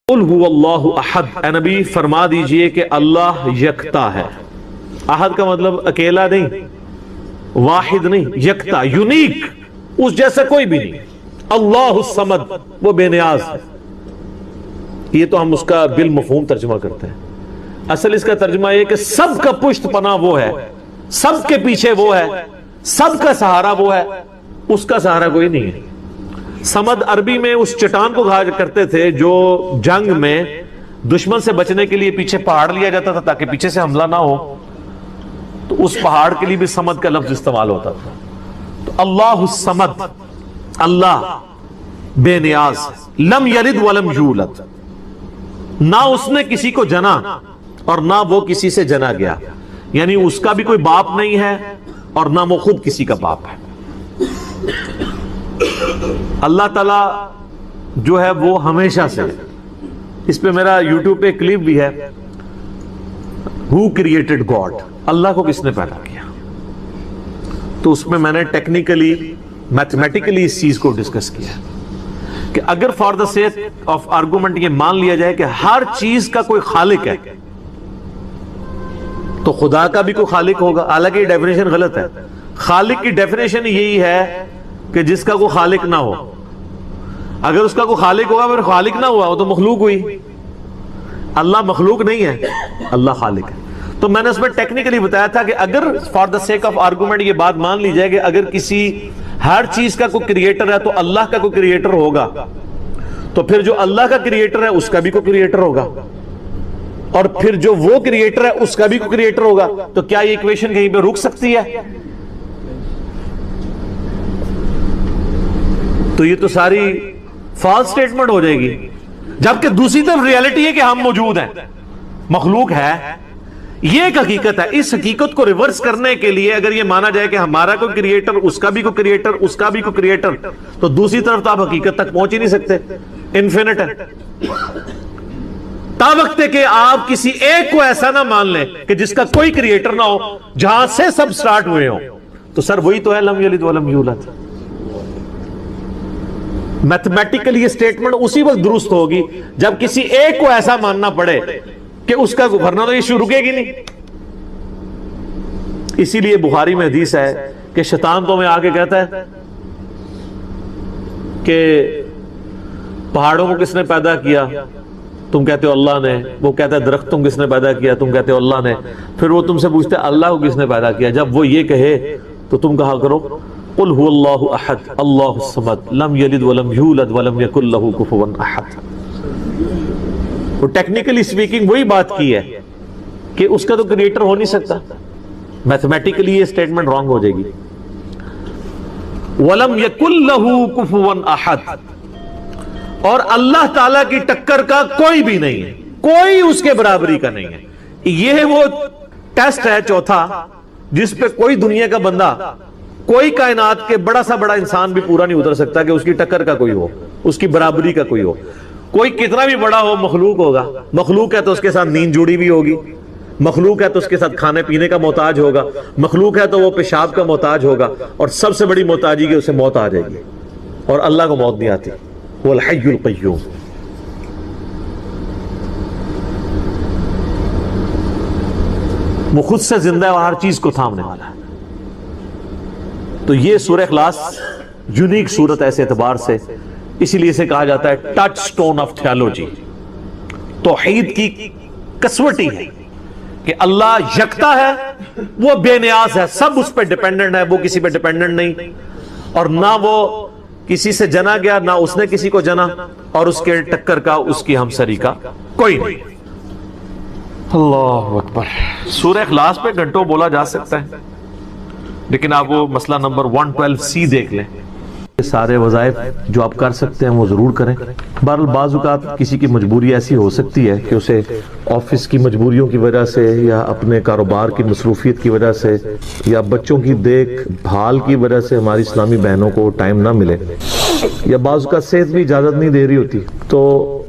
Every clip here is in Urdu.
قل هو اللہ احد، اے نبی فرما دیجئے کہ اللہ یکتا ہے۔ احد کا مطلب اکیلا نہیں، واحد نہیں، یکتا، یونیک، اس جیسا کوئی بھی نہیں۔ اللہ الصمد، وہ بے نیاز ہے۔ یہ تو ہم اس کا بالمفہوم ترجمہ کرتے ہیں، اصل اس کا ترجمہ یہ کہ سب کا پشت پناہ وہ ہے، سب کے پیچھے وہ ہے، سب کا سہارا وہ ہے، اس کا سہارا کوئی نہیں ہے۔ سمد عربی میں اس چٹان کو کہا کرتے تھے جو جنگ میں دشمن سے بچنے کے لیے پیچھے پہاڑ لیا جاتا تھا تاکہ پیچھے سے حملہ نہ ہو، تو اس پہاڑ کے لیے بھی سمد کا لفظ استعمال ہوتا تھا۔ تو اللہ الصمد، اللہ بے نیاز، لم یلد ولم یولد، نہ اس نے کسی کو جنا اور نہ وہ کسی سے جنا گیا، یعنی اس کا بھی کوئی باپ نہیں ہے اور نہ وہ خود کسی کا باپ ہے۔ اللہ تعالیٰ جو ہے وہ ہمیشہ سے، اس پہ میرا یوٹیوب پہ کلپ بھی ہے، Who created God؟ اللہ کو کس نے پیدا کیا؟ تو اس میں میں نے ٹیکنیکلی میتھمیٹیکلی اس چیز کو ڈسکس کیا کہ اگر for the sake of argument یہ مان لیا جائے کہ ہر چیز کا کوئی خالق ہے تو خدا کا بھی کوئی خالق ہوگا، حالانکہ یہ ڈیفینیشن غلط ہے۔ خالق کی ڈیفینیشن یہی ہے کہ جس کا کوئی خالق نہ ہو۔ اگر اس کا کوئی خالق ہوگا پھر خالق نہ ہوا، وہ تو مخلوق ہوئی۔ اللہ مخلوق نہیں ہے، اللہ خالق ہے۔ تو میں نے اس میں ٹیکنیکلی بتایا تھا کہ اگر for the sake of argument یہ بات مان لی جائے کہ اگر کسی ہر چیز کا کوئی کریٹر ہے تو اللہ کا کوئی کریٹر ہوگا، تو پھر جو اللہ کا کریٹر ہے اس کا بھی کوئی کریٹر ہوگا، اور پھر جو وہ کریٹر ہے اس کا بھی کوئی کریٹر ہوگا، تو کیا یہ ایکویشن کہیں پہ رک سکتی ہے؟ تو یہ تو ساری فالس سٹیٹمنٹ ہو جائے گی۔ جبکہ دوسری طرف ریالٹی ہے کہ ہم موجود ہیں، مخلوق ہے، یہ ایک حقیقت ہے۔ اس حقیقت کو ریورس کرنے کے لیے اگر یہ مانا جائے کہ ہمارا کوئی کریٹر، اس کا بھی کوئی کریٹر، اس کا بھی کوئی کریٹر، تو دوسری طرف تو آپ حقیقت تک پہنچ ہی نہیں سکتے، انفینٹ ہے۔ تا وقت ہے کہ آپ کسی ایک کو ایسا نہ مان لیں کہ جس کا کوئی کریٹر نہ ہو، جہاں سے سب سٹارٹ ہوئے ہوں، تو سر وہی تو ہے لم یلد ولم یولد۔ میتھمیٹیکلی یہ سٹیٹمنٹ اسی وقت درست ہوگی جب کسی ایک کو ایسا ماننا پڑے کہ اس کا ورنہ تو یہ شروع رکے گی نہیں۔ اسی لیے بخاری میں حدیث ہے کہ شیطان تو میں آ کے کہتا ہے کہ پہاڑوں کو کس نے پیدا کیا؟ تم کہتے ہو اللہ نے۔ وہ کہتا ہے درختوں کو کس نے پیدا کیا؟ تم کہتے ہو اللہ نے۔ پھر وہ تم سے پوچھتے ہیں اللہ کو کس نے پیدا کیا؟ جب وہ یہ کہے تو تم کہا کرو قل هو اللہ احد اللہ الصمد لم یلد ولم یولد ولم یکن لہ کفوا احد۔ وہ ٹیکنیکلی سپیکنگ وہی بات کی ہے کہ اس کا تو کریٹر ہو نہیں سکتا، میتھمیٹیکلی یہ سٹیٹمنٹ رانگ ہو جائے گی۔ وَلَمْ يَكُنْ لَهُ كُفُوًا أَحَدٌ، اور اللہ تعالیٰ کی ٹکر کا کوئی بھی نہیں ہے، کوئی اس کے برابری کا نہیں ہے۔ یہ وہ ٹیسٹ ہے چوتھا جس پہ کوئی دنیا کا بندہ، کوئی کائنات کے بڑا سا بڑا انسان بھی پورا نہیں اتر سکتا کہ اس کی ٹکر کا کوئی ہو، اس کی برابری کا کوئی ہو۔ کوئی کتنا بھی بڑا ہو مخلوق ہوگا، مخلوق ہے تو اس کے ساتھ نیند جڑی بھی ہوگی، مخلوق ہے تو اس کے ساتھ کھانے پینے کا محتاج ہوگا، مخلوق ہے تو وہ پیشاب کا محتاج ہوگا، اور سب سے بڑی محتاجی کہ اسے موت آ جائے گی، اور اللہ کو موت نہیں آتی۔ وہ الحی القیوم، وہ خود سے زندہ ہے اور ہر چیز کو تھامنے والا ہے۔ تو یہ سورہ اخلاص یونیک صورت ہے اس اعتبار سے، اسی لیے اسے کہا جاتا ہے ٹچ سٹون آف تھیالوجی، توحید کی کسوٹی ہے کہ اللہ یکتا ہے، وہ بے نیاز ہے، سب اس پہ ڈیپینڈنٹ ہے، وہ کسی پہ ڈیپینڈنٹ نہیں، اور نہ وہ کسی سے جنا گیا نہ اس نے کسی کو جنا، اور اس کے ٹکر کا، اس کی ہمسری کا کوئی نہیں۔ اللہ اکبر۔ سورہ اخلاص پہ گھنٹوں بولا جا سکتا ہے، لیکن آپ وہ مسئلہ نمبر 112C دیکھ لیں۔ سارے وظائف جو آپ کر سکتے ہیں وہ ضرور کریں۔ بہرحال بعض اوقات کسی کی مجبوری ایسی ہو سکتی ہے کہ اسے آفس کی مجبوریوں کی وجہ سے یا اپنے کاروبار کی مصروفیت کی وجہ سے یا بچوں کی دیکھ بھال کی وجہ سے ہماری اسلامی بہنوں کو ٹائم نہ ملے، یا بعض اوقات صحت بھی اجازت نہیں دے رہی ہوتی۔ تو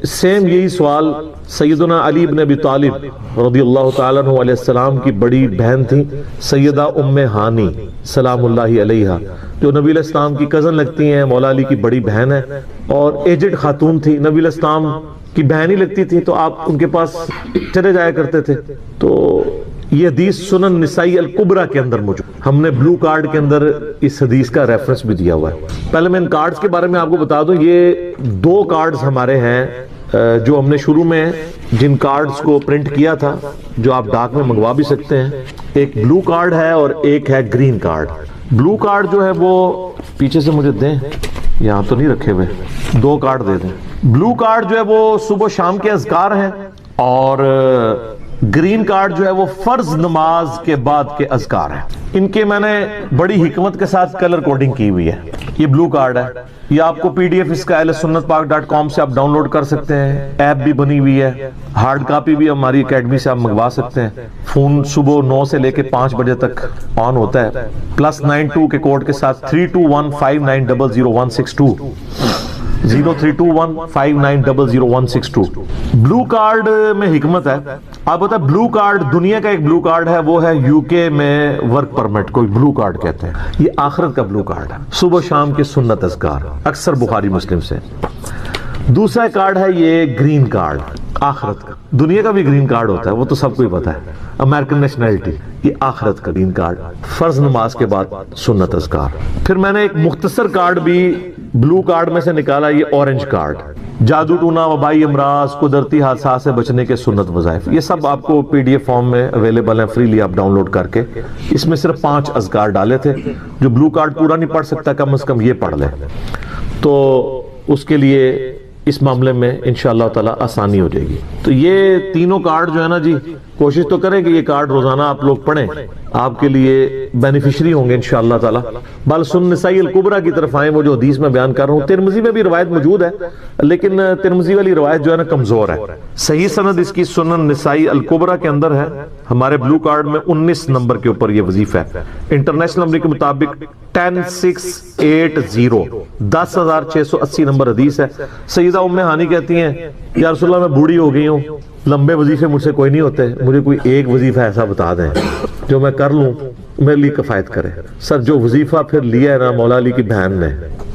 سیم یہی سوال سیدنا علی بن ابی طالب رضی اللہ تعالیٰ عنہ علیہ السلام کی بڑی بہن تھی سیدہ ام ہانی سلام اللہ علیہا، جو نبی الاسلام کی کزن لگتی ہیں، مولا علی کی بڑی بہن ہے، اور ایجڈ خاتون تھی۔ نبی الاسلام کی بہن ہی لگتی تھی تو آپ ان کے پاس چلے جایا کرتے تھے. تو یہ حدیث سنن نسائی الکبریٰ کے اندر موجود. ہم نے بلو کارڈ کے اندر اس حدیث کا ریفرنس بھی دیا ہوا ہے. پہلے میں ان کارڈز کے بارے میں آپ کو بتا دوں. یہ 2 کارڈز ہمارے ہیں جو ہم نے شروع میں جن کارڈز کو پرنٹ کیا تھا، جو آپ ڈاک میں منگوا بھی سکتے ہیں. ایک بلو کارڈ ہے اور ایک ہے گرین کارڈ. بلو کارڈ جو ہے وہ پیچھے سے مجھے دیں، یہاں تو نہیں رکھے ہوئے. 2 کارڈ دے دیں. بلو کارڈ جو ہے وہ صبح و شام کے اذکار ہیں، اور گرین کارڈ جو ہے وہ فرض نماز کے بعد کے اذکار ہیں. ان کے میں نے بڑی حکمت کے ساتھ کلر کوڈنگ کی ہوئی ہے. یہ بلو کارڈ ہے، یہ آپ کو PDF اس کا ahlsunnatpak.com سے آپ ڈاؤن لوڈ کر سکتے ہیں. ایپ بھی بنی ہوئی ہے، ہارڈ کاپی بھی ہماری اکیڈمی سے آپ منگوا سکتے ہیں. فون صبح 9 سے لے کے 5 بجے تک آن ہوتا ہے. +92 کے کوڈ کے ساتھ 32159000162 032159000162. بلو کارڈ میں حکمت ہے. آپ بتا، بلو کارڈ دنیا کا ایک بلو کارڈ ہے، وہ ہے UK میں ورک پرمٹ، کوئی بلو کارڈ کہتے ہیں. یہ آخرت کا بلو کارڈ ہے، صبح شام کے سنت اذکار، اکثر بخاری مسلم سے. دوسرا کارڈ ہے یہ گرین کارڈ، آخرت کا. دنیا کا بھی گرین کارڈ ہوتا ہے، وہ تو سب کو ہی پتا ہے، امریکن نیشنلٹی. یہ آخرت کا گرین کارڈ، فرض نماز کے بعد سنت اذکار. پھر میں نے ایک مختصر کارڈ بھی بلو کارڈ میں سے نکالا، یہ اورنج کارڈ. جادو ٹونا، وبائی امراض، قدرتی حادثات سے بچنے کے سنت وظائف. یہ سب آپ کو PDF فارم میں اویلیبل ہیں، فریلی آپ ڈاؤن لوڈ کر کے. اس میں صرف 5 اذکار ڈالے تھے. جو بلو کارڈ پورا نہیں پڑھ سکتا کم از کم یہ پڑھ لے، تو اس کے لیے اس معاملے میں انشاءاللہ تعالی آسانی ہو جائے گی. تو یہ تینوں کارڈ جو ہے نا جی، کوشش تو کریں کہ یہ کارڈ روزانہ آپ لوگ پڑھیں، آپ کے لیے بینیفیشری ہوں گے انشاءاللہ تعالی. بل سنن نسائی الکبریٰ کی طرف آئیں. وہ جو حدیث میں بیان کر رہا ہوں، ترمذی میں بھی روایت موجود ہے، لیکن ترمذی والی روایت جو ہے نا کمزور ہے. صحیح سند اس کی سنن نسائی الکبریٰ کے اندر ہے. ہمارے بلو کارڈ میں 19 نمبر کے اوپر یہ وظیفہ ہے. انٹرنیشنل نمبر کے مطابق 10680 10680 نمبر حدیث ہے. سیدہ ام ہانی کہتی ہیں، یا رسول اللہ میں بوڑھی ہو گئی ہوں، لمبے وظیفے مجھ سے کوئی نہیں ہوتے، مجھے کوئی ایک وظیفہ ایسا بتا دیں جو میں کر لوں، میرے لیے کفایت کرے. سر جو وظیفہ پھر لیا ہے نا مولا علی کی بہن نے،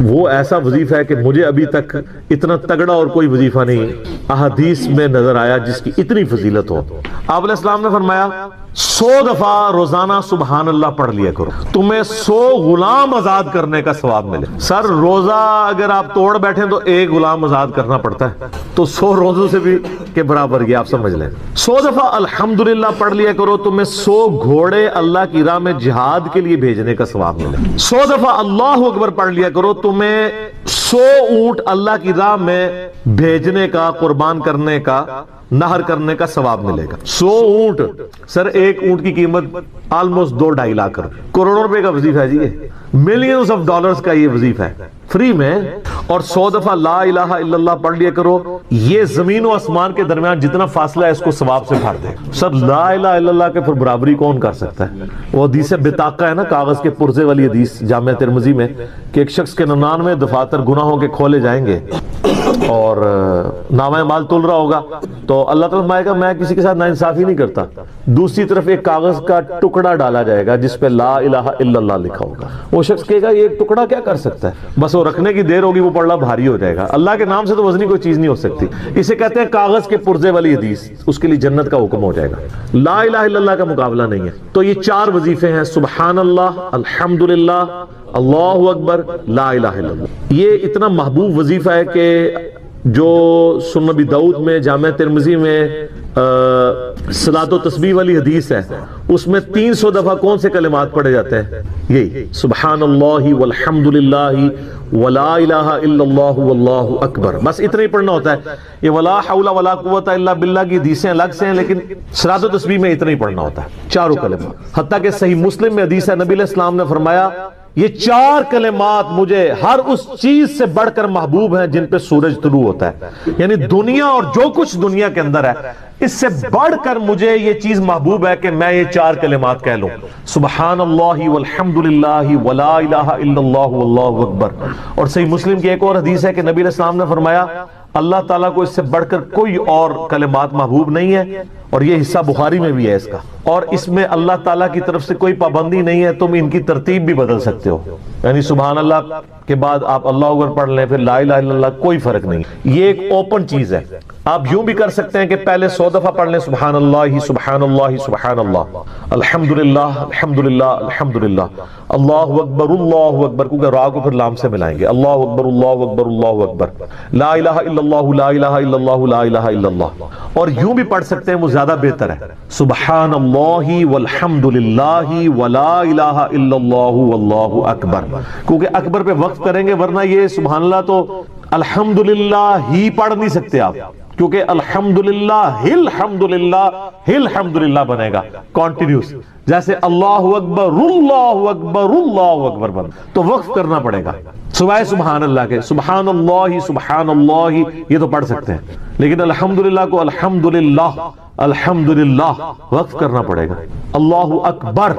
وہ ایسا وظیفہ ہے کہ مجھے ابھی تک اتنا تگڑا اور کوئی وظیفہ نہیں احادیث میں نظر آیا جس کی اتنی فضیلت ہو. آپ علیہ السلام نے فرمایا 100 دفعہ روزانہ سبحان اللہ پڑھ لیا کرو، تمہیں 100 غلام آزاد کرنے کا ثواب ملے. سر روزہ اگر آپ توڑ بیٹھیں تو ایک غلام آزاد کرنا پڑتا ہے، تو 100 روزوں سے بھی کے برابر یہ آپ سمجھ لیں. 100 دفعہ الحمدللہ پڑھ لیا کرو، تمہیں 100 گھوڑے اللہ کی راہ میں جہاد کے لیے بھیجنے کا ثواب ملے. 100 دفعہ اللہ اکبر پڑھ لیا کرو، تمہیں 100 اونٹ اللہ کی راہ میں بھیجنے کا، قربان کرنے کا، نہر کرنے کا ثواب ملے گا. 100 اونٹ، سر ایک اونٹ کی قیمت آلموسٹ 2-2.5 لاکھ کروڑوں روپے کا وظیفہ ہے جی. ملینز آف ڈالرز کا یہ وظیفہ ہے فری میں. اور 100 دفعہ لا الہ الا اللہ پڑھ لیا کرو، یہ زمین و آسمان کے درمیان جتنا فاصلہ ہے اس کو ثواب سے بھر دے. سر لا الہ الا اللہ کے پھر برابری کون کر سکتا ہے؟ وہ حدیث بطاقہ ہے نا، کاغذ کے پرزے والی حدیث جامعہ ترمذی میں، کہ ایک شخص کے 99 دفاتر گناہوں کے کھولے جائیں گے اور نامہ مال تل رہا ہوگا، تو اللہ تعالیٰ فرمائے گا میں کسی کے ساتھ ناانصافی نہیں کرتا. دوسری طرف ایک کاغذ کا ٹکڑا ڈالا جائے گا جس پہ لا الہ الا اللہ لکھا ہوگا. وہ شخص کہے گا یہ ایک ٹکڑا کیا کر سکتا ہے، بس وہ رکھنے کی دیر ہوگی، وہ پڑھنا بھاری ہو جائے گا. اللہ کے نام سے تو وزنی کوئی چیز نہیں ہو سکتی. اسے کہتے ہیں کاغذ کے پرزے والی حدیث. اس کے لیے جنت کا حکم ہو جائے گا. لا الہ الا اللہ کا مقابلہ نہیں ہے. تو یہ 4 وظیفے ہیں، سبحان اللہ، الحمدللہ، اللہ اکبر، لا الہ الا اللہ. یہ اتنا محبوب وظیفہ ہے کہ جو سنن ابی داؤد میں، جامعہ ترمذی میں صلاۃ و تسبیح والی حدیث ہے، اس میں 300 دفعہ کون سے کلمات پڑھے جاتے ہیں؟ یہی سبحان اللہ والحمد للہ ولا الہ الا اللہ واللہ اکبر. بس اتنا ہی پڑھنا ہوتا ہے. یہ ولا حول ولا قوت الا باللہ کی حدیثیں الگ سے ہیں، لیکن صلاۃ و تسبیح میں اتنا ہی پڑھنا ہوتا ہے، 4 کلمات. حتیٰ کہ صحیح مسلم میں حدیث ہے، نبی علیہ السلام نے فرمایا یہ 4 کلمات مجھے ہر اس چیز سے بڑھ کر محبوب ہیں جن پہ سورج طلوع ہوتا ہے. یعنی دنیا اور جو کچھ دنیا کے اندر ہے اس سے بڑھ کر مجھے یہ چیز محبوب ہے کہ میں یہ 4 کلمات کہہ لوں، سبحان اللہ والحمد للہ ولا الہ الا اللہ واللہ اکبر. اور صحیح مسلم کی ایک اور حدیث ہے کہ نبی علیہ السلام نے فرمایا اللہ تعالیٰ کو اس سے بڑھ کر کوئی اور کلمات محبوب نہیں ہے، اور یہ حصہ بخاری میں بھی ہے اس کا، اور اس میں اللہ تعالیٰ کی طرف سے کوئی پابندی نہیں ہے، تم ان کی ترتیب بھی بدل سکتے ہو، یعنی سبحان اللہ کے بعد آپ اللہ اکبر پڑھ لیں، پھر لا الہ الا اللہ، کوئی فرق نہیں، یہ ایک اوپن چیز ہے۔ آپ یوں بھی کر سکتے ہیں کہ پہلے 100 دفعہ پڑھ لیں سبحان اللہ سبحان اللہ سبحان اللہ، الحمدللہ الحمدللہ الحمدللہ، اللہ اکبر، کیونکہ را کو پھر لام سے ملائیں گے، اللہ اکبر اللہ اکبر اللہ اکبر، لا الہ الا اللہ لا الہ الا اللہ لا الہ الا اللہ۔ اور یوں بھی پڑھ سکتے ہیں، وہ زیادہ بہتر ہے، سبحان اللہ والحمدللہ ولا الہ الا اللہ واللہ اکبر، کیونکہ اکبر پہ وقف کریں گے، ورنہ یہ سبحان اللہ تو الحمدللہ ہی پڑھ نہیں سکتے آپ، کیونکہ الحمدللہ الحمدللہ بنے گا کانٹینیوس، جیسے اللہ اکبر اللہ اکبر اللہ اکبر بن، تو وقف کرنا پڑے گا سوائے سبحان اللہ کے۔ سبحان اللہ یہ تو پڑھ سکتے ہیں، لیکن الحمدللہ کو الحمدللہ وقف کرنا پڑے گا۔ اللہ اکبر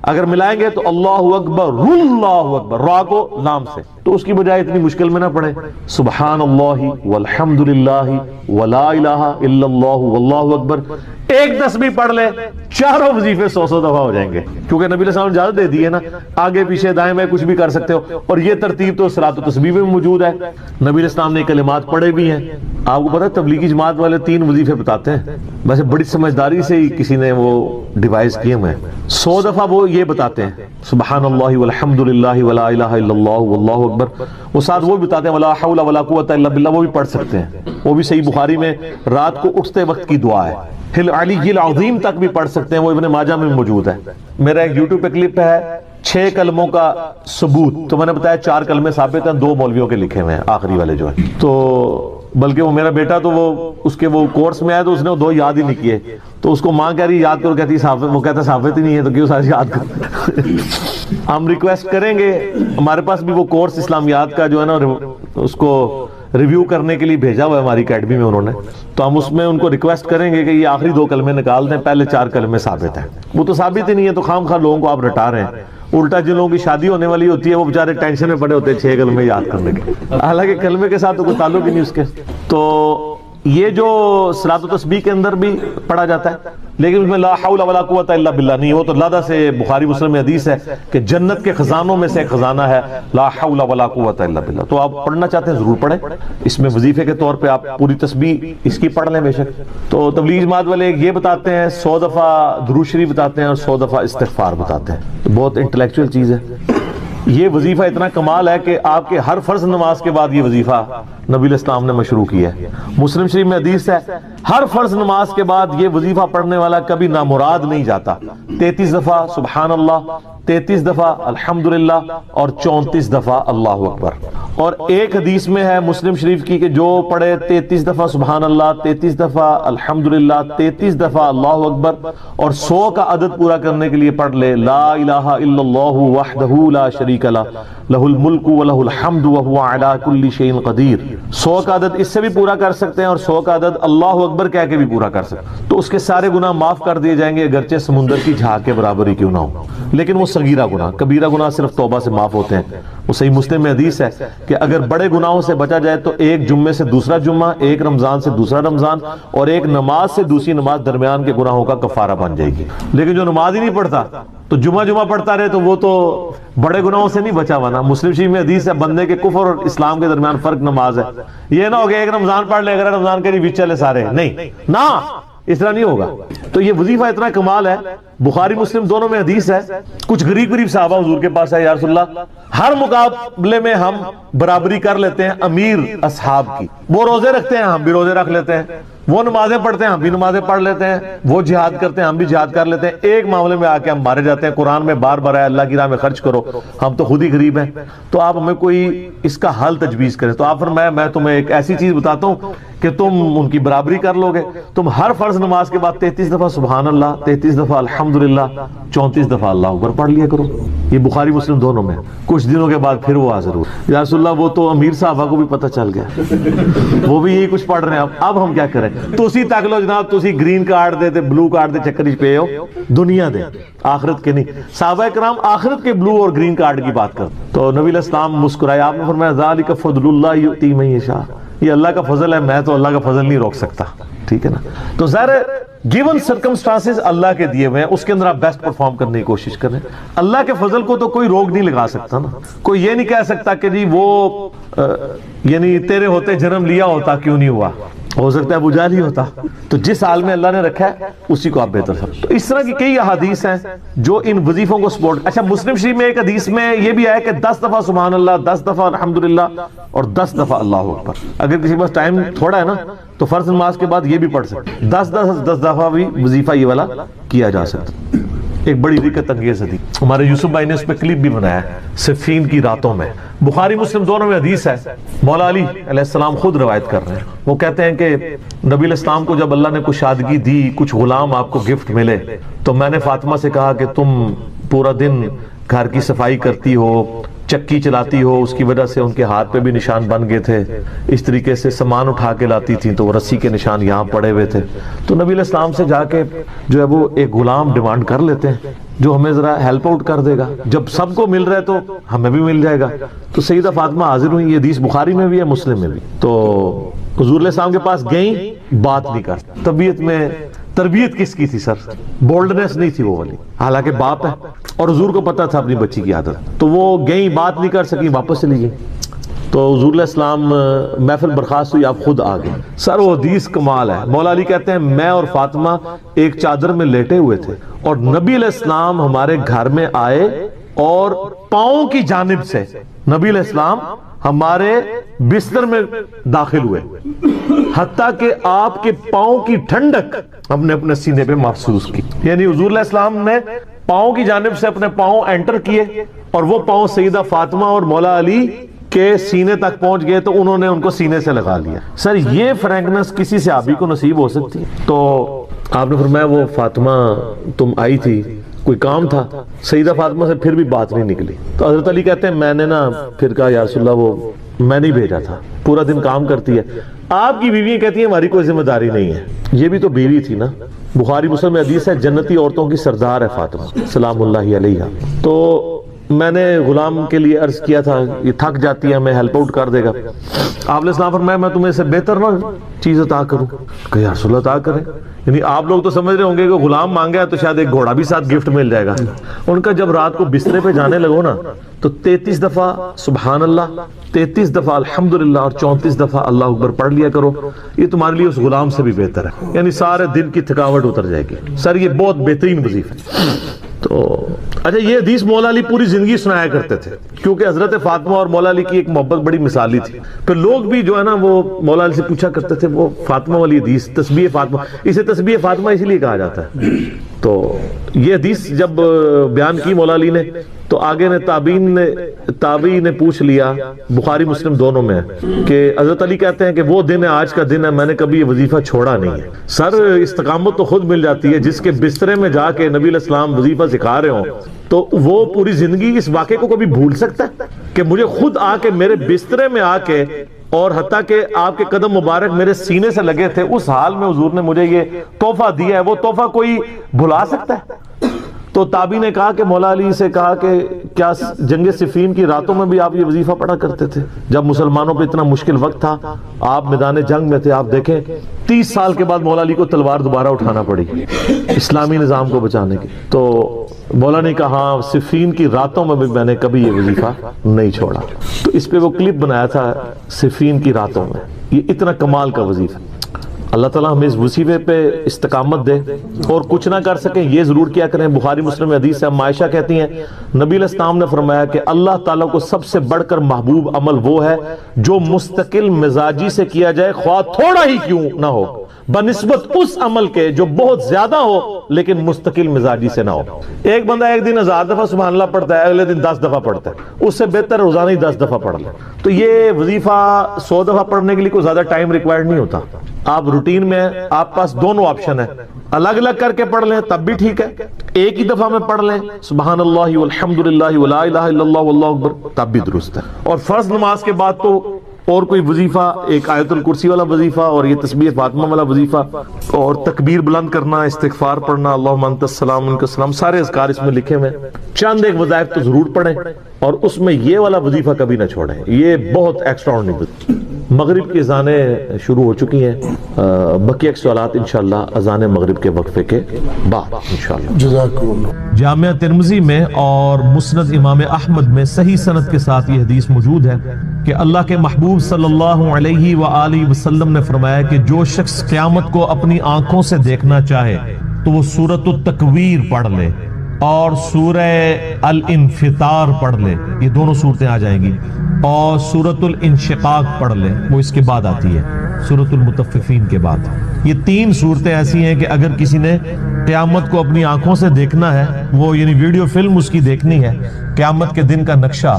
اگر ملائیں گے تو اللہ اکبر، را کو لام سے، تو اس کی بجائے اتنی مشکل میں نہ پڑھیں، سبحان اللہ والحمدللہ ولا الہ الا اللہ واللہ اکبر، ایک تسبیح پڑھ لے، چاروں وظیفے 100 دفعہ ہو جائیں گے، کیونکہ نبی علیہ السلام نے اجازت دے دی ہے نا، آگے پیچھے دائیں میں کچھ بھی کر سکتے ہو، اور یہ ترتیب تو صلاۃ و تسبیح میں موجود ہے، نبی علیہ السلام نے کلمات پڑھے بھی ہیں۔ آپ کو پتہ ہے تبلیغی جماعت والے 3 وظیفے بتاتے ہیں، ویسے بڑی سمجھداری سے ہی کسی نے وہ ڈیوائس کیے ہوئے ہیں، 100 دفعہ وہ یہ بتاتے ہیں سبحان اللہ والحمدللہ ولا الہ الا اللہ واللہ اکبر، وہ ساتھ وہ بتاتے ہیں ولا حول ولا قوت الا باللہ، وہ بھی پڑھ سکتے ہیں، وہ بھی صحیح بخاری میں رات کو اٹھتے وقت کی دعا ہے، العلی العظیم تک بھی پڑھ سکتے ہیں، وہ ابن ماجہ میں موجود ہے۔ میرا ایک یوٹیوب پہ کلپ ہے 6 کلموں کا ثبوت، تو میں نے بتایا 4 کلمے ثابت ہیں، 2 مولویوں کے لکھے ہوئے ہیں آخری والے جو ہیں، تو بلکہ وہ میرا بیٹا تو وہ اس کے وہ کورس میں آیا تو اس نے وہ 2 یاد ہی نہیں کیے، تو اس کو ماں کہہ رہی یاد کرو، کہتی ثابت، وہ کہتا ثابت ہی نہیں ہے تو کیوں ساری یاد کرو۔ ہم ریکویسٹ کریں گے، ہمارے پاس بھی وہ کورس اسلامیات کا جو ہے نا اس کو ریویو کرنے کے لیے بھیجا ہوا ہے ہماری اکیڈمی میں انہوں نے، تو ہم اس میں ان کو ریکویسٹ کریں گے کہ یہ آخری 2 کلمے نکال دیں، پہلے 4 کلمے ثابت ہیں، وہ تو ثابت ہی نہیں ہے، تو خام خواہ لوگوں کو آپ رٹا رہے ہیں، الٹا جن لوگوں کی شادی ہونے والی ہوتی ہے وہ بیچارے ٹینشن میں پڑے ہوتے ہیں 6 کلمے یاد کرنے کے، حالانکہ کلمے کے ساتھ تو کوئی تعلق ہی نہیں اس کے۔ تو یہ جو صلاۃ و تسبیح کے اندر بھی پڑھا جاتا ہے، لیکن اس میں لا حول ولا قوت الا باللہ نہیں، وہ تو لادہ سے بخاری مسلم میں حدیث ہے کہ جنت کے خزانوں میں سے ایک خزانہ ہے لا حول ولا قوت الا باللہ، تو آپ پڑھنا چاہتے ہیں ضرور پڑھیں، اس میں وظیفے کے طور پہ آپ پوری تسبیح اس کی پڑھ لیں بے شک۔ تو تبلیغ جماعت والے یہ بتاتے ہیں 100 دفعہ درود شریف بتاتے ہیں اور 100 دفعہ استغفار بتاتے ہیں، بہت انٹلیکچوئل چیز ہے۔ یہ وظیفہ اتنا کمال ہے کہ آپ کے ہر فرض نماز کے بعد یہ وظیفہ نبی علیہ السلام نے مشروع کیا ہے، مسلم شریف میں حدیث ہے ہر فرض نماز کے بعد یہ وظیفہ پڑھنے والا کبھی نامراد نہیں جاتا، 33 دفعہ سبحان اللہ، 33 دفعہ الحمدللہ اور 34 دفعہ اللہ اکبر۔ اور ایک حدیث میں ہے مسلم شریف کی کہ جو پڑھے 33 دفعہ سبحان اللہ، 33 دفعہ الحمدللہ، 33 دفعہ اللہ اکبر اور 100 کا عدد پورا کرنے کے لیے پڑھ لے لا الہ الا اللہ وحدہ لا شریک لہ لہ الملک ولہ الحمد وہو علی کل شیء قدیر، 100 کا عدد اس سے بھی پورا کر سکتے ہیں اور 100 کا عدد اللہ اکبر کہہ کے بھی پورا کر سکتے ہیں، تو اس کے سارے گناہ معاف کر دیے جائیں گے اگرچہ سمندر کی جھاگ کے برابر ہی کیوں نہ ہو، لیکن وہ صغیرہ گناہ، کبیرہ گناہ صرف توبہ سے معاف ہوتے ہیں۔ وہ صحیح مسلم میں حدیث ہے کہ اگر بڑے گناہوں سے بچا جائے تو ایک جمعے سے دوسرا جمعہ، ایک رمضان سے دوسرا رمضان اور ایک نماز سے دوسری نماز درمیان کے گناہوں کا کفارہ بن جائے گی، لیکن جو نماز ہی نہیں پڑھتا تو جمعہ پڑھتا رہے تو وہ تو بڑے گناہوں سے نہیں بچا ہوا نا۔ مسلم شریف میں حدیث ہے بندے کے کفر اور اسلام کے درمیان فرق نماز ہے، یہ نہ ہو کہ ایک رمضان پڑھ لے اگر رمضان کے بھی چلے سارے، نہیں نا، اس طرح نہیں ہوگا۔ تو یہ وظیفہ اتنا کمال ہے، بخاری مسلم دونوں میں حدیث ہے، کچھ غریب صحابہ حضور کے پاس ہے، یا رسول اللہ ہر مقابلے میں ہم برابری کر لیتے ہیں امیر اصحاب کی، وہ روزے رکھتے ہیں ہم بھی روزے رکھ لیتے ہیں، وہ نمازیں پڑھتے ہیں ہم بھی نمازیں پڑھ لیتے ہیں، وہ جہاد کرتے ہیں ہم بھی جہاد کر لیتے ہیں، ایک معاملے میں آ کے ہم مارے جاتے ہیں، قرآن میں بار بار ہے اللہ کی راہ میں خرچ کرو، ہم تو خود ہی غریب ہیں، تو آپ ہمیں کوئی اس کا حل تجویز کریں۔ تو آپ فرمایا میں تمہیں ایک ایسی چیز بتاتا ہوں کہ تم ان کی برابری کر لو گے، تم ہر فرض نماز کے بعد 33 دفعہ سبحان اللہ، 33 دفعہ الحمدللہ، 34 دفعہ اللہ اکبر پڑھ لیا کرو۔ یہ بخاری مسلم دونوں میں۔ کچھ دنوں کے بعد پھر وہ حاضر ہوئے، یا رسول اللہ وہ تو امیر صحابہ کو بھی پتہ چل گیا، وہ بھی یہی کچھ پڑھ رہے ہیں، اب ہم کیا کریں؟ تسی تک لو جناب، تسی گرین کارڈ دے تے بلو کارڈ دے چکر پہ ہو، دنیا دے آخرت کے نہیں۔ صحابہ کرام آخرت کے بلو اور گرین کارڈ کی بات کرتے، تو نبی علیہ السلام مسکرائے، آپ نے فرمایا ذالک فضل اللہ یؤتی من یشاء، یہ اللہ کا فضل ہے، میں تو اللہ کا فضل نہیں روک سکتا، ٹھیک ہے نا۔ تو ظاہر گیون سرکمسٹانسز اللہ کے دیے ہوئے ہیں، اس کے اندر آپ بیسٹ پرفارم کرنے کی کوشش کریں. اللہ کے فضل کو تو کوئی روک نہیں لگا سکتا نا. کوئی یہ نہیں کہہ سکتا کہ جی وہ یعنی تیرے ہوتے جنم لیا ہوتا کیوں نہیں ہوا، ہو سکتا ہے ابو جہل ہی ہوتا. تو جس حال میں اللہ نے رکھا ہے اسی کو آپ بہتر سمجھیں. تو اس طرح کی کئی احادیث ہیں جو ان وظیفوں کو سپورٹ. اچھا، مسلم شریف میں ایک حدیث میں یہ بھی آیا کہ 10 دفعہ سبحان اللہ، 10 دفعہ الحمدللہ اور 10 دفعہ اللہ اکبر. اگر کسی کے پاس ٹائم تھوڑا ہے نا تو فرض نماز کے بعد یہ بھی پڑھ سکتے، 10 دفعہ بھی وظیفہ یہ والا کیا جا سکتا. ایک بڑی دقت انگیز حدیث ہمارے یوسف بھائی نے اس پہ کلپ بھی بنایا ہے، صفین کی راتوں میں. بخاری مسلم دونوں میں حدیث ہے. مولا علی علیہ السلام خود روایت کر رہے ہیں. وہ کہتے ہیں کہ نبی علیہ السلام کو جب اللہ نے کچھ شادگی دی، کچھ غلام آپ کو گفٹ ملے، تو میں نے فاطمہ سے کہا کہ تم پورا دن گھر کی صفائی کرتی ہو، چکی چلاتی ہو، اس کی وجہ سے ان کے ہاتھ پہ بھی نشان بن گئے تھے. اس طریقے سے سامان اٹھا کے لاتی تھیں تو وہ رسی کے نشان یہاں پڑے ہوئے تھے. تو نبی علیہ السلام سے جا کے جو ہے وہ ایک غلام ڈیمانڈ کر لیتے ہیں جو ہمیں ذرا ہیلپ آؤٹ کر دے گا. جب سب کو مل رہا ہے تو ہمیں بھی مل جائے گا. تو سیدہ فاطمہ حاضر ہوئی. یہ حدیث بخاری میں بھی ہے، مسلم میں بھی. تو حضور علیہ السلام کے پاس گئیں، بات نہیں کر. طبیعت میں تربیت کس کی تھی سر؟ بولڈنس نہیں تھی وہ والی، حالانکہ باپ ہے اور حضور کو پتا تھا اپنی بچی کی عادت. تو وہ گئیں، بات نہیں کر سکی، واپس چلی گئی. تو حضور علیہ السلام محفل برخاست ہوئی، آپ خود آ گئے. سر وہ حدیث کمال ہے. مولا علی کہتے ہیں میں اور فاطمہ ایک چادر میں لیٹے ہوئے تھے اور نبی علیہ السلام ہمارے گھر میں آئے اور پاؤں کی جانب سے نبی علیہ السلام ہمارے بستر میں داخل ہوئے، حتیٰ کہ آپ کے پاؤں کی ٹھنڈک ہم نے اپنے سینے پہ محسوس کی. یعنی حضور علیہ السلام نے پاؤں کی جانب سے اپنے پاؤں انٹر کیے اور وہ پاؤں سیدہ فاطمہ اور مولا علی کے سینے تک پہنچ گئے تو انہوں نے ان کو سینے سے لگا لیا. سر یہ فرینکنس کسی صحابی کو نصیب ہو سکتی ہے؟ تو آپ نے فرمایا وہ فاطمہ تم آئی تھی، کوئی کام تھا؟ سیدہ فاطمہ سے پھر بھی بات نہیں نکلی. تو حضرت علی کہتے ہیں میں نے نا پھر کہا یا رسول اللہ وہ میں نہیں بھیجا تھا، پورا دن کام کرتی ہے. آپ کی بیویاں کہتی ہیں ہماری کوئی ذمہ داری نہیں ہے. یہ بھی تو بیوی تھی نا. بخاری مسلم میں حدیث ہے جنتی عورتوں کی سردار ہے فاطمہ سلام اللہ علیہا. تو میں نے غلام کے لیے عرض کیا تھا یہ تھک جاتی ہے ہمیں ہیلپ آؤٹ کر دے گا. آپ علیہ السلام فرمایا میں تمہیں سے بہتر نہ چیز عطا کروں. کہ یا رسول اللہ عطا کریں. یعنی آپ لوگ تو سمجھ رہے ہوں گے کہ غلام مانگا ہے تو شاید ایک گھوڑا بھی ساتھ گفٹ مل جائے گا. ان کا جب رات کو بسترے پہ جانے لگو نا تو 33 دفعہ سبحان اللہ، 33 دفعہ الحمدللہ اور 34 دفعہ اللہ اکبر پڑھ لیا کرو. یہ تمہارے لیے اس غلام سے بھی بہتر ہے. یعنی سارے دن کی تھکاوٹ اتر جائے گی. سر یہ بہت بہترین وظیفہ ہے. تو اچھا یہ حدیث مولا علی پوری زندگی سنایا کرتے تھے کیونکہ حضرت فاطمہ اور مولا علی کی ایک محبت بڑی مثالی تھی. پھر لوگ بھی جو ہے نا وہ مولا علی سے پوچھا کرتے تھے وہ فاطمہ والی حدیث تسبیح فاطمہ، اسے تسبیح فاطمہ اسی لیے کہا جاتا ہے. تو یہ حدیث جب بیان کی مولا علی نے تو آگے نے تابعین نے پوچھ لیا، بخاری مسلم دونوں میں ہے کہ حضرت علی کہتے ہیں کہ وہ دن ہے آج کا دن ہے، میں نے کبھی یہ وظیفہ چھوڑا نہیں ہے. سر استقامت تو خود مل جاتی ہے. جس کے بسترے میں جا کے نبی علیہ السلام وظیفہ سکھا رہے ہوں تو وہ پوری زندگی اس واقعے کو کبھی بھول سکتا ہے کہ مجھے خود آ کے میرے بسترے میں آ کے اور حتیٰ کہ آپ کے قدم مبارک میرے سینے سے لگے تھے، اس حال میں حضور نے مجھے یہ تحفہ دیا ہے، وہ تحفہ کوئی بھلا سکتا ہے؟ تو تابعی نے کہا کہ مولا علی سے کہا کہ کیا جنگ صفین کی راتوں میں بھی آپ یہ وظیفہ پڑھا کرتے تھے جب مسلمانوں پہ اتنا مشکل وقت تھا، آپ میدان جنگ میں تھے؟ آپ دیکھیں 30 سال کے بعد مولا علی کو تلوار دوبارہ اٹھانا پڑی اسلامی نظام کو بچانے کی. تو مولا نے کہا ہاں صفین کی راتوں میں بھی میں نے کبھی یہ وظیفہ نہیں چھوڑا. تو اس پہ وہ کلپ بنایا تھا صفین کی راتوں میں. یہ اتنا کمال کا وظیفہ. اللہ تعالیٰ ہمیں اس وظیفے پہ استقامت دے اور کچھ نہ کر سکیں یہ ضرور کیا کریں. بخاری مسلم حدیث ہے، عائشہ کہتی ہیں نبی علیہ السلام نے فرمایا کہ اللہ تعالیٰ کو سب سے بڑھ کر محبوب عمل وہ ہے جو مستقل مزاجی سے کیا جائے خواہ تھوڑا ہی کیوں نہ ہو، بنسبت اس عمل کے جو بہت زیادہ ہو لیکن مستقل مزاجی سے نہ ہو. ایک بندہ ایک دن 1000 دفعہ سبحان اللہ پڑھتا ہے، اگلے دن 10 دفعہ پڑھتا ہے، اس سے بہتر روزانہ ہی 10 دفعہ پڑھ لے. تو یہ وظیفہ 100 دفعہ پڑھنے کے لیے کوئی زیادہ ٹائم ریکوائرڈ نہیں ہوتا. آپ روٹین میں آپ پاس دونوں آپشن ہیں، الگ الگ کر کے پڑھ لیں تب بھی ٹھیک ہے، ایک ہی دفعہ میں پڑھ لیں سبحان اللہ والحمدللہ ولا الہ الا اللہ واللہ اکبر تب بھی درست ہے. اور فرض نماز کے بعد تو اور کوئی وظیفہ، ایک آیت الکرسی والا وظیفہ اور یہ تسبیح فاطمہ والا وظیفہ اور تکبیر بلند کرنا، استغفار پڑھنا، اللہم انت السلام منک السلام، سارے اذکار اس میں لکھے ہوئے. چند ایک وظائف تو ضرور پڑھیں اور اس میں یہ والا وظیفہ کبھی نہ چھوڑیں. یہ بہت ایکسٹرا آرڈنری مغرب کی اذانیں شروع ہو چکی ہیں، بقیہ سوالات انشاءاللہ اذان مغرب کے وقفے کے بعد انشاءاللہ۔ جزاکم اللہ۔ جامعہ ترمذی میں اور مسند امام احمد میں صحیح سند کے ساتھ یہ حدیث موجود ہے کہ اللہ کے محبوب صلی اللہ علیہ وآلہ وسلم نے فرمایا کہ جو شخص قیامت کو اپنی آنکھوں سے دیکھنا چاہے تو وہ سورۃ التکویر پڑھ لے اور سورہ الانفطار پڑھ لے، یہ دونوں صورتیں آ جائیں گی، اور سورۃ الانشقاق پڑھ لے، وہ اس کے بعد آتی ہے سورۃ المطففین کے بعد۔ یہ تین صورتیں ایسی ہیں کہ اگر کسی نے قیامت کو اپنی آنکھوں سے دیکھنا ہے، وہ یعنی ویڈیو فلم اس کی دیکھنی ہے قیامت کے دن کا نقشہ،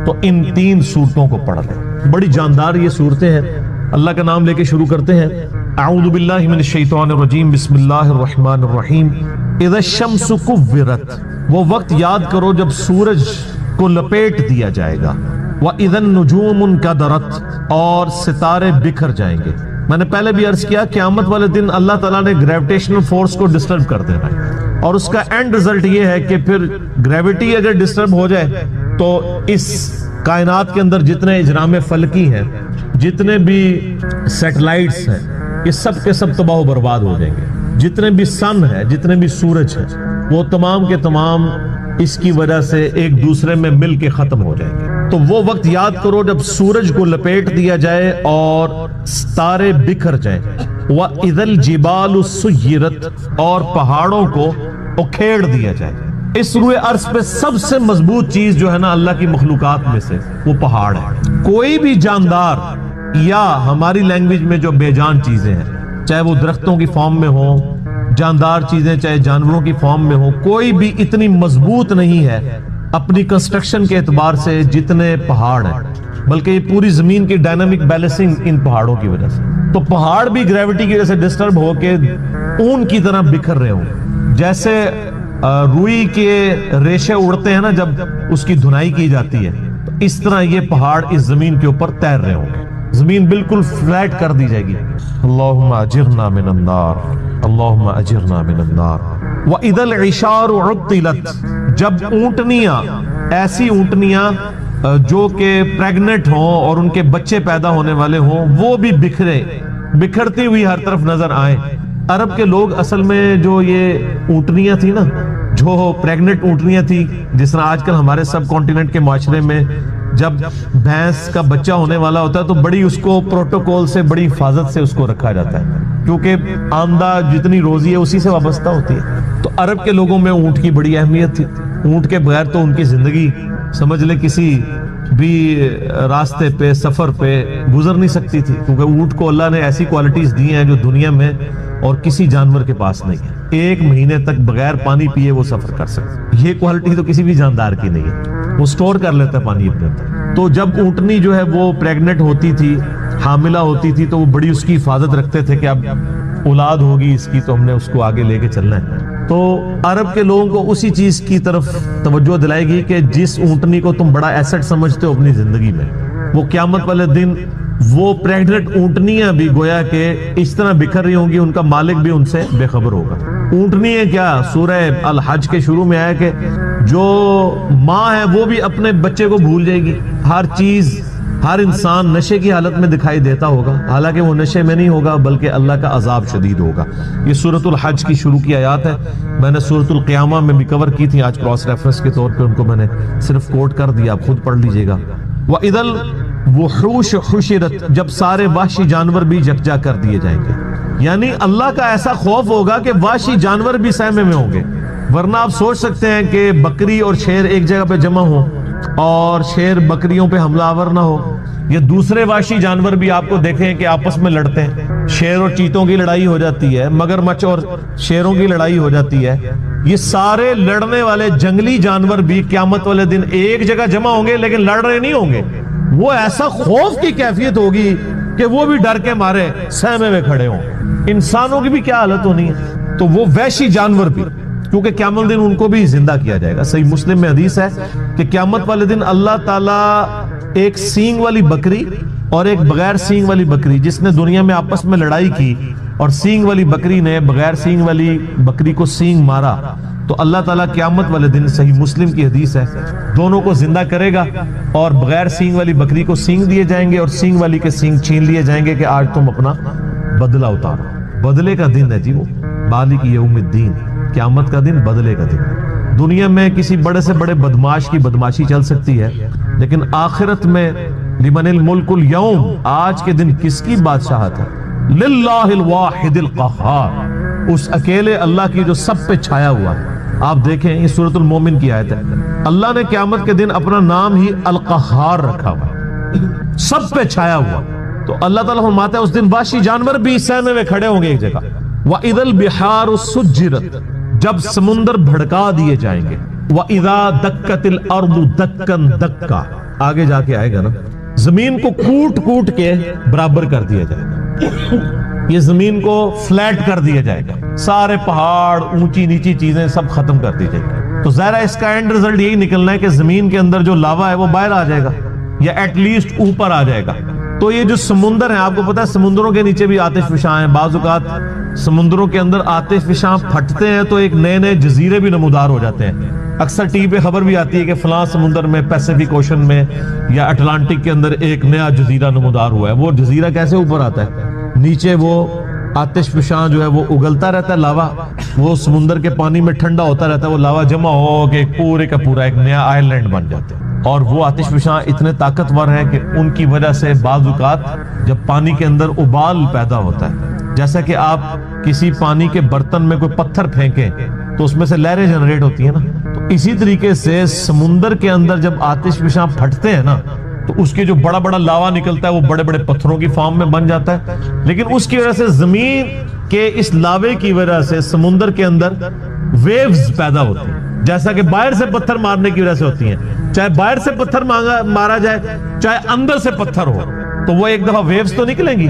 تو ان تین صورتوں کو پڑھ لے۔ بڑی جاندار یہ صورتیں ہیں۔ اللہ کا نام لے کے شروع کرتے ہیں۔ اعوذ باللہ من الشیطان الرجیم، بسم اللہ الرحمن الرحیم۔ اذا الشمس کورت، وہ وقت یاد کرو جب سورج کو لپیٹ دیا جائے گا، وَإِذَا النُّجُومُ انْكَدَرَتْ، اور ستارے بکھر جائیں گے۔ میں نے پہلے بھی عرض کیا قیامت والے دن اللہ تعالیٰ نے گریویٹیشنل فورس کو ڈسٹرب کر دینا ہے، اور اس کا اینڈ رزلٹ یہ ہے کہ پھر گریویٹی اگر ڈسٹرب ہو جائے تو اس کائنات کے اندر جتنے اجرام فلکی ہیں، جتنے بھی سیٹلائٹس ہیں، یہ سب کے سب تباہ و برباد ہو جائیں گے۔ جتنے بھی سن ہے، جتنے بھی سورج ہیں، وہ تمام کے تمام اس کی وجہ سے ایک دوسرے میں مل کے ختم ہو جائیں گے۔ تو وہ وقت یاد کرو جب سورج کو لپیٹ دیا جائے اور ستارے بکھر جائیں، وَإِذَا الْجِبَالُ سُيِّرَتْ، اور پہاڑوں کو اکھیڑ دیا جائے۔ اس روئے عرض پہ سب سے مضبوط چیز جو ہے نا اللہ کی مخلوقات میں سے، وہ پہاڑ ہے۔ کوئی بھی جاندار یا ہماری لینگویج میں جو بے جان چیزیں ہیں، چاہے وہ درختوں کی فارم میں ہوں، جاندار چیزیں چاہے جانوروں کی فارم میں ہوں، کوئی بھی اتنی مضبوط نہیں ہے اپنی کنسٹرکشن کے اعتبار سے جتنے پہاڑ ہیں، بلکہ یہ پوری زمین کی ڈائنامک بیلنسنگ ان پہاڑوں کی وجہ سے۔ تو پہاڑ بھی گریوٹی کی وجہ سے ڈسٹرب ہو کے اون کی طرح بکھر رہے ہوں، جیسے روئی کے ریشے اڑتے ہیں نا جب اس کی دھنائی کی جاتی ہے، تو اس طرح یہ پہاڑ اس زمین کے اوپر تیر رہے ہوں گے، زمین بالکل فلیٹ کر دی جائے گی۔ اللہم اجرنا من النار، اللہم اجرنا من النار۔ وَإِذَا الْعِشَارُ عُطِّلَتْ، جب اونٹنیاں، ایسی اونٹنیاں جو کہ پریگنٹ ہوں اور ان کے بچے پیدا ہونے والے ہوں، وہ بھی بکھرتی ہوئی ہر طرف نظر آئیں۔ عرب کے لوگ اصل میں جو یہ اونٹنیاں تھی نا، جو پریگنٹ اونٹنیاں تھی، جس طرح آج کل ہمارے سب کانٹیننٹ کے معاشرے میں جب بھینس کا بچہ ہونے والا ہوتا ہے تو بڑی اس کو پروٹوکول سے، بڑی حفاظت سے اس کو رکھا جاتا ہے، کیونکہ آمدہ جتنی روزی ہے اسی سے وابستہ ہوتی ہے۔ تو عرب کے لوگوں میں اونٹ کی بڑی اہمیت تھی۔ اونٹ کے بغیر تو ان کی زندگی سمجھ لے کسی بھی راستے پہ، سفر پہ گزر نہیں سکتی تھی، کیونکہ اونٹ کو اللہ نے ایسی کوالٹیز دی ہیں جو دنیا میں اور کسی جانور کے پاس نہیں ہے۔ 1 مہینے تک بغیر پانی پیے وہ سفر کر سکتے، یہ کوالٹی تو کسی بھی جاندار کی نہیں ہے، وہ سٹور کر لیتا ہے پانی اپنے اندر۔ تو جب اونٹنی جو ہے وہ پریگنٹ ہوتی تھی، حاملہ ہوتی تھی، تو وہ بڑی اس کی حفاظت رکھتے تھے کہ اب اولاد ہوگی اس کی تو ہم نے اس کو آگے لے کے چلنا ہے۔ تو عرب کے لوگوں کو اسی چیز کی طرف توجہ دلائے گی کہ جس اونٹنی کو تم بڑا ایسٹ سمجھتے ہو اپنی زندگی میں، وہ قیامت والے دن وہ پریگنٹ اونٹنیاں بھی گویا کہ اس طرح بکھر رہی ہوں گی، ان کا مالک بھی ان سے بے خبر ہوگا۔ اونٹنی ہے کیا، سورہ الحج کے شروع میں آیا کہ جو ماں ہے وہ بھی اپنے بچے کو بھول جائے گی، ہر چیز، ہر انسان نشے کی حالت میں دکھائی دیتا ہوگا، حالانکہ وہ نشے میں نہیں ہوگا بلکہ اللہ کا عذاب شدید ہوگا۔ یہ سورۃ الحج کی شروع کی آیات ہے، میں نے سورۃ القیامہ میں بھی کور کی تھی، آج کراس ریفرنس کے طور پہ ان کو میں نے صرف کوٹ کر دیا، آپ خود پڑھ لیجئے گا۔ وَإِذَا الْوُحُوشُ حُشِرَتْ، جب سارے وحشی جانور بھی یکجا کر دیے جائیں گے، یعنی اللہ کا ایسا خوف ہوگا کہ وحشی جانور بھی سہمے میں ہوں گے۔ ورنہ آپ سوچ سکتے ہیں کہ بکری اور شیر ایک جگہ پہ جمع ہو اور شیر بکریوں پہ حملہ آور نہ ہو، یہ دوسرے وحشی جانور بھی آپ کو دیکھیں کہ آپس میں لڑتے ہیں، شیر اور چیتوں کی لڑائی ہو جاتی ہے، مگرمچھ اور شیروں کی لڑائی ہو جاتی ہے، یہ سارے لڑنے والے جنگلی جانور بھی قیامت والے دن ایک جگہ جمع ہوں گے لیکن لڑ رہے نہیں ہوں گے، وہ ایسا خوف کی کیفیت ہوگی کہ وہ بھی ڈر کے مارے سہمے میں کھڑے ہوں۔ انسانوں کی بھی کیا حالت ہونی ہے، تو وہ وحشی جانور بھی، کیونکہ قیامت دن ان کو بھی زندہ کیا جائے گا۔ صحیح مسلم میں حدیث ہے کہ قیامت والے دن اللہ تعالیٰ ایک سینگ والی بکری اور ایک بغیر سینگ والی بکری، جس نے دنیا میں آپس میں لڑائی کی اور سینگ والی بکری نے بغیر سینگ والی بکری کو سینگ مارا، تو اللہ تعالیٰ قیامت والے دن، صحیح مسلم کی حدیث ہے، دونوں کو زندہ کرے گا اور بغیر سینگ والی بکری کو سینگ دیے جائیں گے اور سینگ والی کے سینگ چھین لیے جائیں گے کہ آج تم اپنا بدلہ اتارو۔ بدلے کا دن ہے جی وہ، مالک یوم الدین، قیامت کا دن، بدلے کا دن۔ دنیا میں کسی بڑے سے بڑے بدماش کی بدماشی چل سکتی ہے، لیکن آخرت میں لمن الملک اليوم، آج کے دن کس کی بادشاہت ہے؟ للہ الواحد القہار، اس اکیلے اللہ کی جو سب پہ چھایا ہوا ہے۔ آپ دیکھیں یہ سورۃ المومن کی آیت ہے، اللہ نے قیامت کے دن اپنا نام ہی القہار رکھا ہوا ہے، سب پہ چھایا ہوا۔ تو اللہ تعالیٰ فرماتا ہے اس دن وحشی جانور بھی سہمے میں کھڑے ہوں گے ایک جگہ۔ وَإِذَا الْبِحَارُ سُجِّرَتْ، جب سمندر بھڑکا دیے جائیں گے۔ وَإِذَا دَكَّتِ الْأَرْضُ دَكًّا دَكًّا، آگے جا کے آئے گا نا، زمین کو کوٹ کوٹ کے برابر کر دیا جائے گا، یہ زمین کو فلیٹ کر دیا جائے گا، سارے پہاڑ، اونچی نیچی چیزیں سب ختم کر دی جائے گی۔ تو ظاہر ہے اس کا اینڈ رزلٹ یہی نکلنا ہے کہ زمین کے اندر جو لاوا ہے وہ باہر آ جائے گا یا ایٹ لیسٹ اوپر آ جائے گا۔ تو یہ جو سمندر ہیں، آپ کو پتا ہے سمندروں کے نیچے بھی آتش فشاں ہیں، بعض اوقات سمندروں کے اندر آتش فشاں پھٹتے ہیں تو ایک نئے نئے جزیرے بھی نمودار ہو جاتے ہیں۔ اکثر ٹی وی پہ خبر بھی آتی ہے کہ فلاں سمندر میں، پیسیفک اوشن میں یا اٹلانٹک کے اندر ایک نیا جزیرہ نمودار ہوا ہے۔ وہ جزیرہ کیسے اوپر آتا ہے؟ نیچے وہ آتش فشاں جو ہے وہ اگلتا رہتا ہے، لاوا وہ سمندر کے پانی میں ٹھنڈا ہوتا رہتا ہے، وہ لاوا جمع ہو کے پورے کا پورا ایک نیا آئل لینڈ بن جاتا ہے۔ اور وہ آتش فشاں اتنے طاقتور ہیں کہ ان کی وجہ سے بعض اوقات جب پانی کے اندر ابال پیدا ہوتا ہے، جیسا کہ آپ کسی پانی کے برتن میں کوئی پتھر پھینکیں تو اس میں سے لہریں جنریٹ ہوتی ہیں نا، تو اسی طریقے سے سمندر کے اندر جب آتش فشاں پھٹتے ہیں نا تو اس کے جو بڑا بڑا لاوا نکلتا ہے وہ بڑے بڑے پتھروں کی فارم میں بن جاتا ہے، لیکن اس کی وجہ سے زمین کے اس لاوے کی وجہ سے سمندر کے اندر ویوز پیدا ہوتی ہیں، جیسا کہ باہر سے پتھر مارنے کی وجہ سے ہوتی ہیں، چاہے باہر سے پتھر مارا جائے چاہے اندر سے پتھر ہو، تو وہ ایک دفعہ ویوز تو نکلیں گی،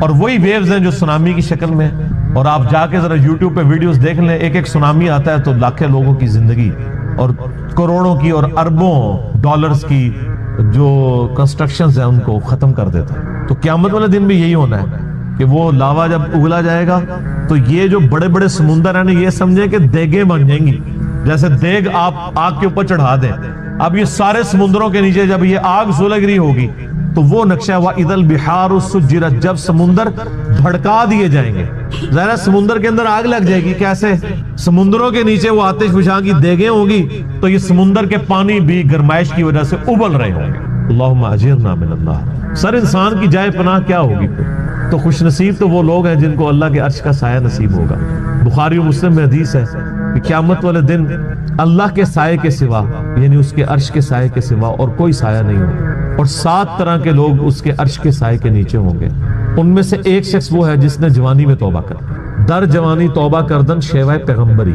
اور وہی ویوز ہیں جو سونامی کی شکل میں۔ اور آپ جا کے ذرا یوٹیوب پہ ویڈیوز دیکھ لیں، ایک ایک سونامی آتا ہے تو لاکھوں لوگوں کی زندگی اور کروڑوں کی اور اربوں ڈالرز کی جو کنسٹرکشنز ہیں ان کو ختم کر دیتا ہے۔ تو قیامت والے دن بھی یہی ہونا ہے کہ وہ لاوا جب اگلا جائے گا تو یہ جو بڑے بڑے سمندر ہیں نا، یہ سمجھیں کہ دیگیں بن جائیں گی، جیسے دیگ آپ آگ کے اوپر چڑھا دیں۔ اب یہ سارے سمندروں کے نیچے جب یہ آگ سلگ رہی ہوگی تو وہ نقشہ وَإِذَا الْبِحَارُ سُجِّرَتْ، جب سمندر بھڑکا دیے جائیں گے۔ ظاہر سمندر کے اندر آگ لگ جائے گی، کیسے؟ سمندروں کے نیچے وہ آتش فشاں کی دیگیں ہوگی تو یہ سمندر کے پانی بھی گرمائش کی وجہ سے ابل رہے ہوں گے۔ اللہم اجرنا من النار۔ سر انسان کی جائے پناہ کیا ہوگی پھر؟ تو خوش نصیب تو وہ لوگ ہیں جن کو اللہ کے عرش کا سایہ نصیب ہوگا۔ بخاری و مسلم میں حدیث ہے کہ قیامت والے دن اللہ کے سائے کے سوا، یعنی اس کے عرش کے سائے کے سوا اور کوئی سایہ نہیں ہوگا، اور 7 طرح کے لوگ اس کے عرش کے سائے کے نیچے ہوں گے۔ ان میں سے ایک شخص وہ ہے جس نے جوانی میں توبہ کر، در جوانی توبہ کردن شیوہ پیغمبری،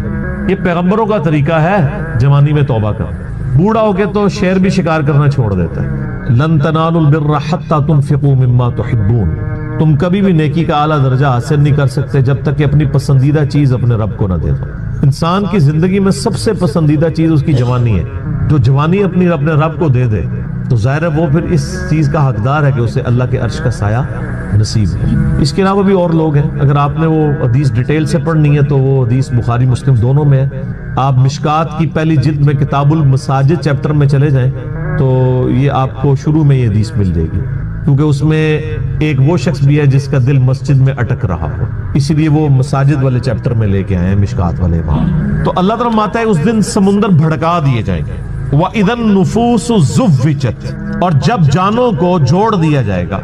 یہ پیغمبروں کا طریقہ ہے جوانی میں توبہ کر۔ بوڑھا ہو کے تو شیر بھی شکار کرنا چھوڑ دیتا ہے۔ لن تنالوا البر حتى تنفقوا مما تحبون، تم کبھی بھی نیکی کا اعلیٰ درجہ حاصل نہیں کر سکتے جب تک کہ اپنی پسندیدہ چیز اپنے رب کو نہ دے دو۔ انسان کی زندگی میں سب سے پسندیدہ چیز اس کی جوانی ہے، جو جوانی اپنے رب کو دے دے تو ظاہر ہے وہ پھر اس چیز کا حقدار ہے کہ اسے اللہ کے عرش کا سایہ نصیب ہے۔ اس کے علاوہ بھی اور لوگ ہیں، اگر آپ نے وہ حدیث ڈیٹیل سے پڑھنی ہے تو وہ حدیث بخاری مسلم دونوں میں ہے۔ آپ مشکات کی پہلی جلد میں کتاب المساجد چیپٹر میں چلے جائیں تو یہ آپ کو شروع میں یہ حدیث مل جائے گی، کیونکہ اس میں ایک وہ شخص بھی ہے جس کا دل مسجد میں اٹک رہا ہو، اسی لیے وہ مساجد والے چیپٹر میں لے کے آئے ہیں، مشکات والے وہاں۔ تو اللہ تعالیٰ ماتا ہے اس دن سمندر بھڑکا دیے جائیں گے۔ وَإِذَا النُّفُوسُ زُوِّجَتْ، اور جب جانوں کو جوڑ دیا جائے گا،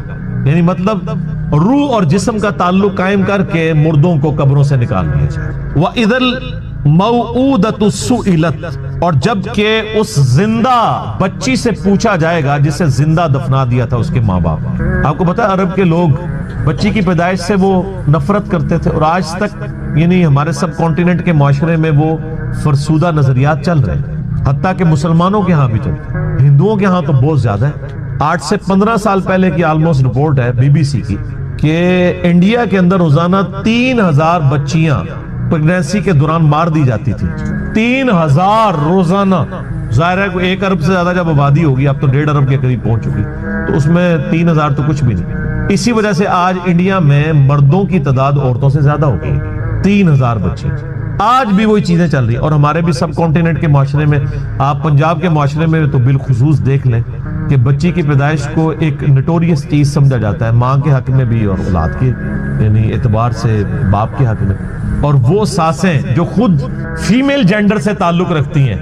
یعنی مطلب روح اور جسم کا تعلق قائم کر کے مردوں کو قبروں سے نکال دیا جائے۔ وَإِذَا الْمَوْعُودَةُ سُئِلَتْ، اور جب کہ اس زندہ بچی سے پوچھا جائے گا جسے زندہ دفنا دیا تھا اس کے ماں باپ۔ آپ کو پتا ہے عرب کے لوگ بچی کی پیدائش سے وہ نفرت کرتے تھے، اور آج تک یعنی ہمارے سب کانٹیننٹ کے معاشرے میں وہ فرسودہ نظریات چل رہے ہیں، حتیٰ کہ مسلمانوں کے ہاں بھی چلتے ہیں، ہندوؤں کے ہاں تو بہت زیادہ ہے۔ 8 سے 15 سال پہلے کی آلموسٹ رپورٹ ہے بی بی سی کی کہ انڈیا کے اندر روزانہ 3000 بچیاں پریگنینسی کے دوران مار دی جاتی تھی۔ 3000 روزانہ۔ ظاہر ہے کہ 1 ارب سے زیادہ جب آبادی ہوگی، اب تو 1.5 ارب کے قریب پہنچ چکی، تو اس میں 3000 تو کچھ بھی نہیں۔ اسی وجہ سے آج انڈیا میں مردوں کی تعداد عورتوں سے زیادہ ہو گئی، 3000 بچے۔ آج بھی وہی چیزیں چل رہی ہیں. اور ہمارے بھی سب کانٹیننٹ کے معاشرے میں, آپ پنجاب کے معاشرے میں تو بالخصوص دیکھ لیں کہ بچی کی پیدائش کو ایک نٹوریس چیز سمجھا جاتا ہے, ماں کے حق میں بھی اور اولاد کے یعنی اعتبار سے باپ کے حق میں. اور وہ ساسیں جو خود فیمیل جینڈر سے تعلق رکھتی ہیں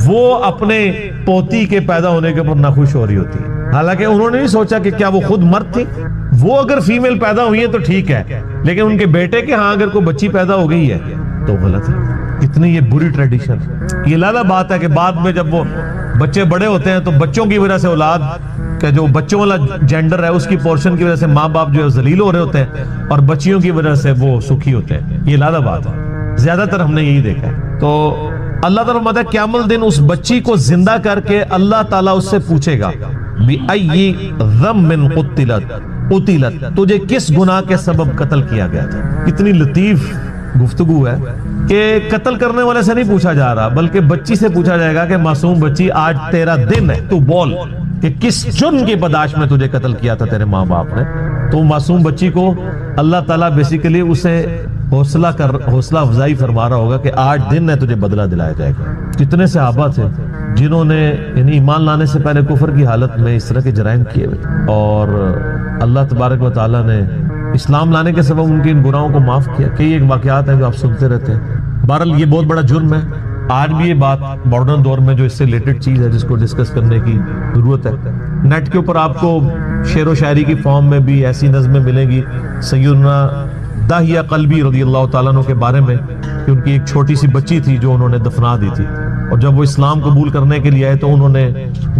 وہ اپنے پوتی کے پیدا ہونے کے اوپر ناخوش ہو رہی ہوتی ہیں, حالانکہ انہوں نے نہیں سوچا کہ کیا وہ خود مرد تھی. وہ اگر فیمیل پیدا ہوئی ہے تو ٹھیک ہے, لیکن ان کے بیٹے کے ہاں اگر کوئی بچی پیدا ہو گئی ہے تو غلط ہے. کتنی یہ بری ٹریڈیشن. یہ لازم بات ہے کہ بعد میں جب وہ بچے بڑے ہوتے ہیں تو بچوں کی وجہ سے اولاد کا جو بچوں والا جینڈر ہے اس کی پورشن کی وجہ سے ماں باپ جو ہے ذلیل ہو رہے ہوتے ہیں اور بچیوں کی وجہ سے وہ سکھی ہوتے ہیں. یہ لازم بات ہے, زیادہ تر ہم نے یہی دیکھا ہے. تو اللہ تعالیٰ فرماتا ہے قیامت الدن اس بچی کو زندہ کر کے اللہ تعالیٰ اس سے پوچھے گا بِأَيِّ ذَنبٍ قُتِلَتْ, تجھے کس گناہ کے سبب قتل کیا گیا تھا. کتنی لطیف گفتگو ہے کہ قتل کرنے والے سے نہیں پوچھا جا رہا بلکہ بچی سے پوچھا جائے گا کہ معصوم بچی آج تیرا دن ہے, تو بول کہ کس جرم کی پاداش میں تجھے قتل کیا تھا تیرے ماں باپ نے. تو معصوم بچی کو اللہ تعالیٰ بیسیکلی اسے حوصلہ افزائی فرما رہا ہوگا کہ آج دن ہے, تجھے بدلہ دلایا جائے گا. کتنے صحابہ تھے جنہوں نے یعنی ایمان لانے سے پہلے کفر کی حالت میں اس طرح کے جرائم کیے ہوئے, اور اللہ تبارک و تعالیٰ نے اسلام لانے کے سبب ان کے ان گناہوں کو معاف کیا. کئی ایک واقعات ہیں جو آپ سنتے رہتے ہیں. بہرحال یہ بہت بڑا جرم ہے. آج بھی یہ بات ماڈرن دور میں جو اس سے ریلیٹڈ چیز ہے جس کو ڈسکس کرنے کی ضرورت ہے. نیٹ کے اوپر آپ کو شعر و شاعری کی فارم میں بھی ایسی نظمیں ملیں گی سیدنا داہیہ قلبی رضی اللہ تعالیٰ عنہ کے بارے میں کہ ان کی ایک چھوٹی سی بچی تھی جو انہوں نے دفنا دی تھی, اور جب وہ اسلام قبول کرنے کے لیے آئے تو انہوں نے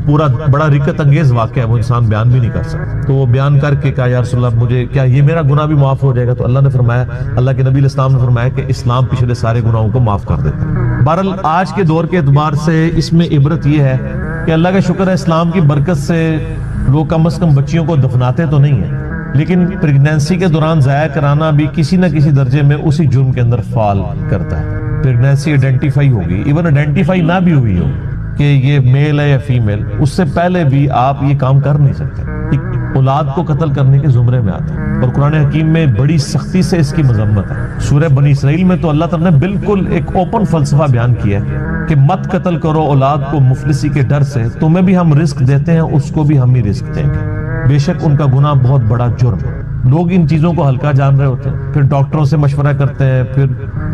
پورا بڑا رکت انگیز واقعہ ہے, وہ انسان بیان بھی نہیں کر سکتا. تو وہ بیان کر کے کہا یا رسول اللہ مجھے کیا یہ میرا گناہ بھی معاف ہو جائے گا؟ تو اللہ نے فرمایا, اللہ کے نبی علیہ السلام نے فرمایا کہ اسلام پچھلے سارے گناہوں کو معاف کر دیتا ہے. بہرحال آج کے دور کے اعتبار سے اس میں عبرت یہ ہے کہ اللہ کا شکر ہے اسلام کی برکت سے لوگ کم از کم بچیوں کو دفناتے تو نہیں ہیں, لیکن پریگنینسی کے دوران ضائع کرانا بھی کسی نہ کسی درجے میں اسی جرم کے اندر فال کرتا ہے. پریگنینسی آئیڈینٹیفائی ہوگی, ایون آئیڈینٹیفائی نہ بھی ہوئی ہو کہ یہ میل ہے یا فیمیل, اس سے پہلے بھی آپ یہ کام کر نہیں سکتے. اولاد کو قتل کرنے کے زمرے میں آتا ہے, اور قرآن حکیم میں بڑی سختی سے اس کی مذمت ہے. سورہ بنی اسرائیل میں تو اللہ تعالیٰ نے بالکل ایک اوپن فلسفہ بیان کیا ہے کہ مت قتل کرو اولاد کو مفلسی کے ڈر سے, تمہیں بھی ہم رزق دیتے ہیں اس کو بھی ہم ہی رزق دیں گے, بے شک ان کا گناہ بہت بڑا جرم ہے. لوگ ان چیزوں کو ہلکا جان رہے ہوتے ہیں, پھر ڈاکٹروں سے مشورہ کرتے ہیں, پھر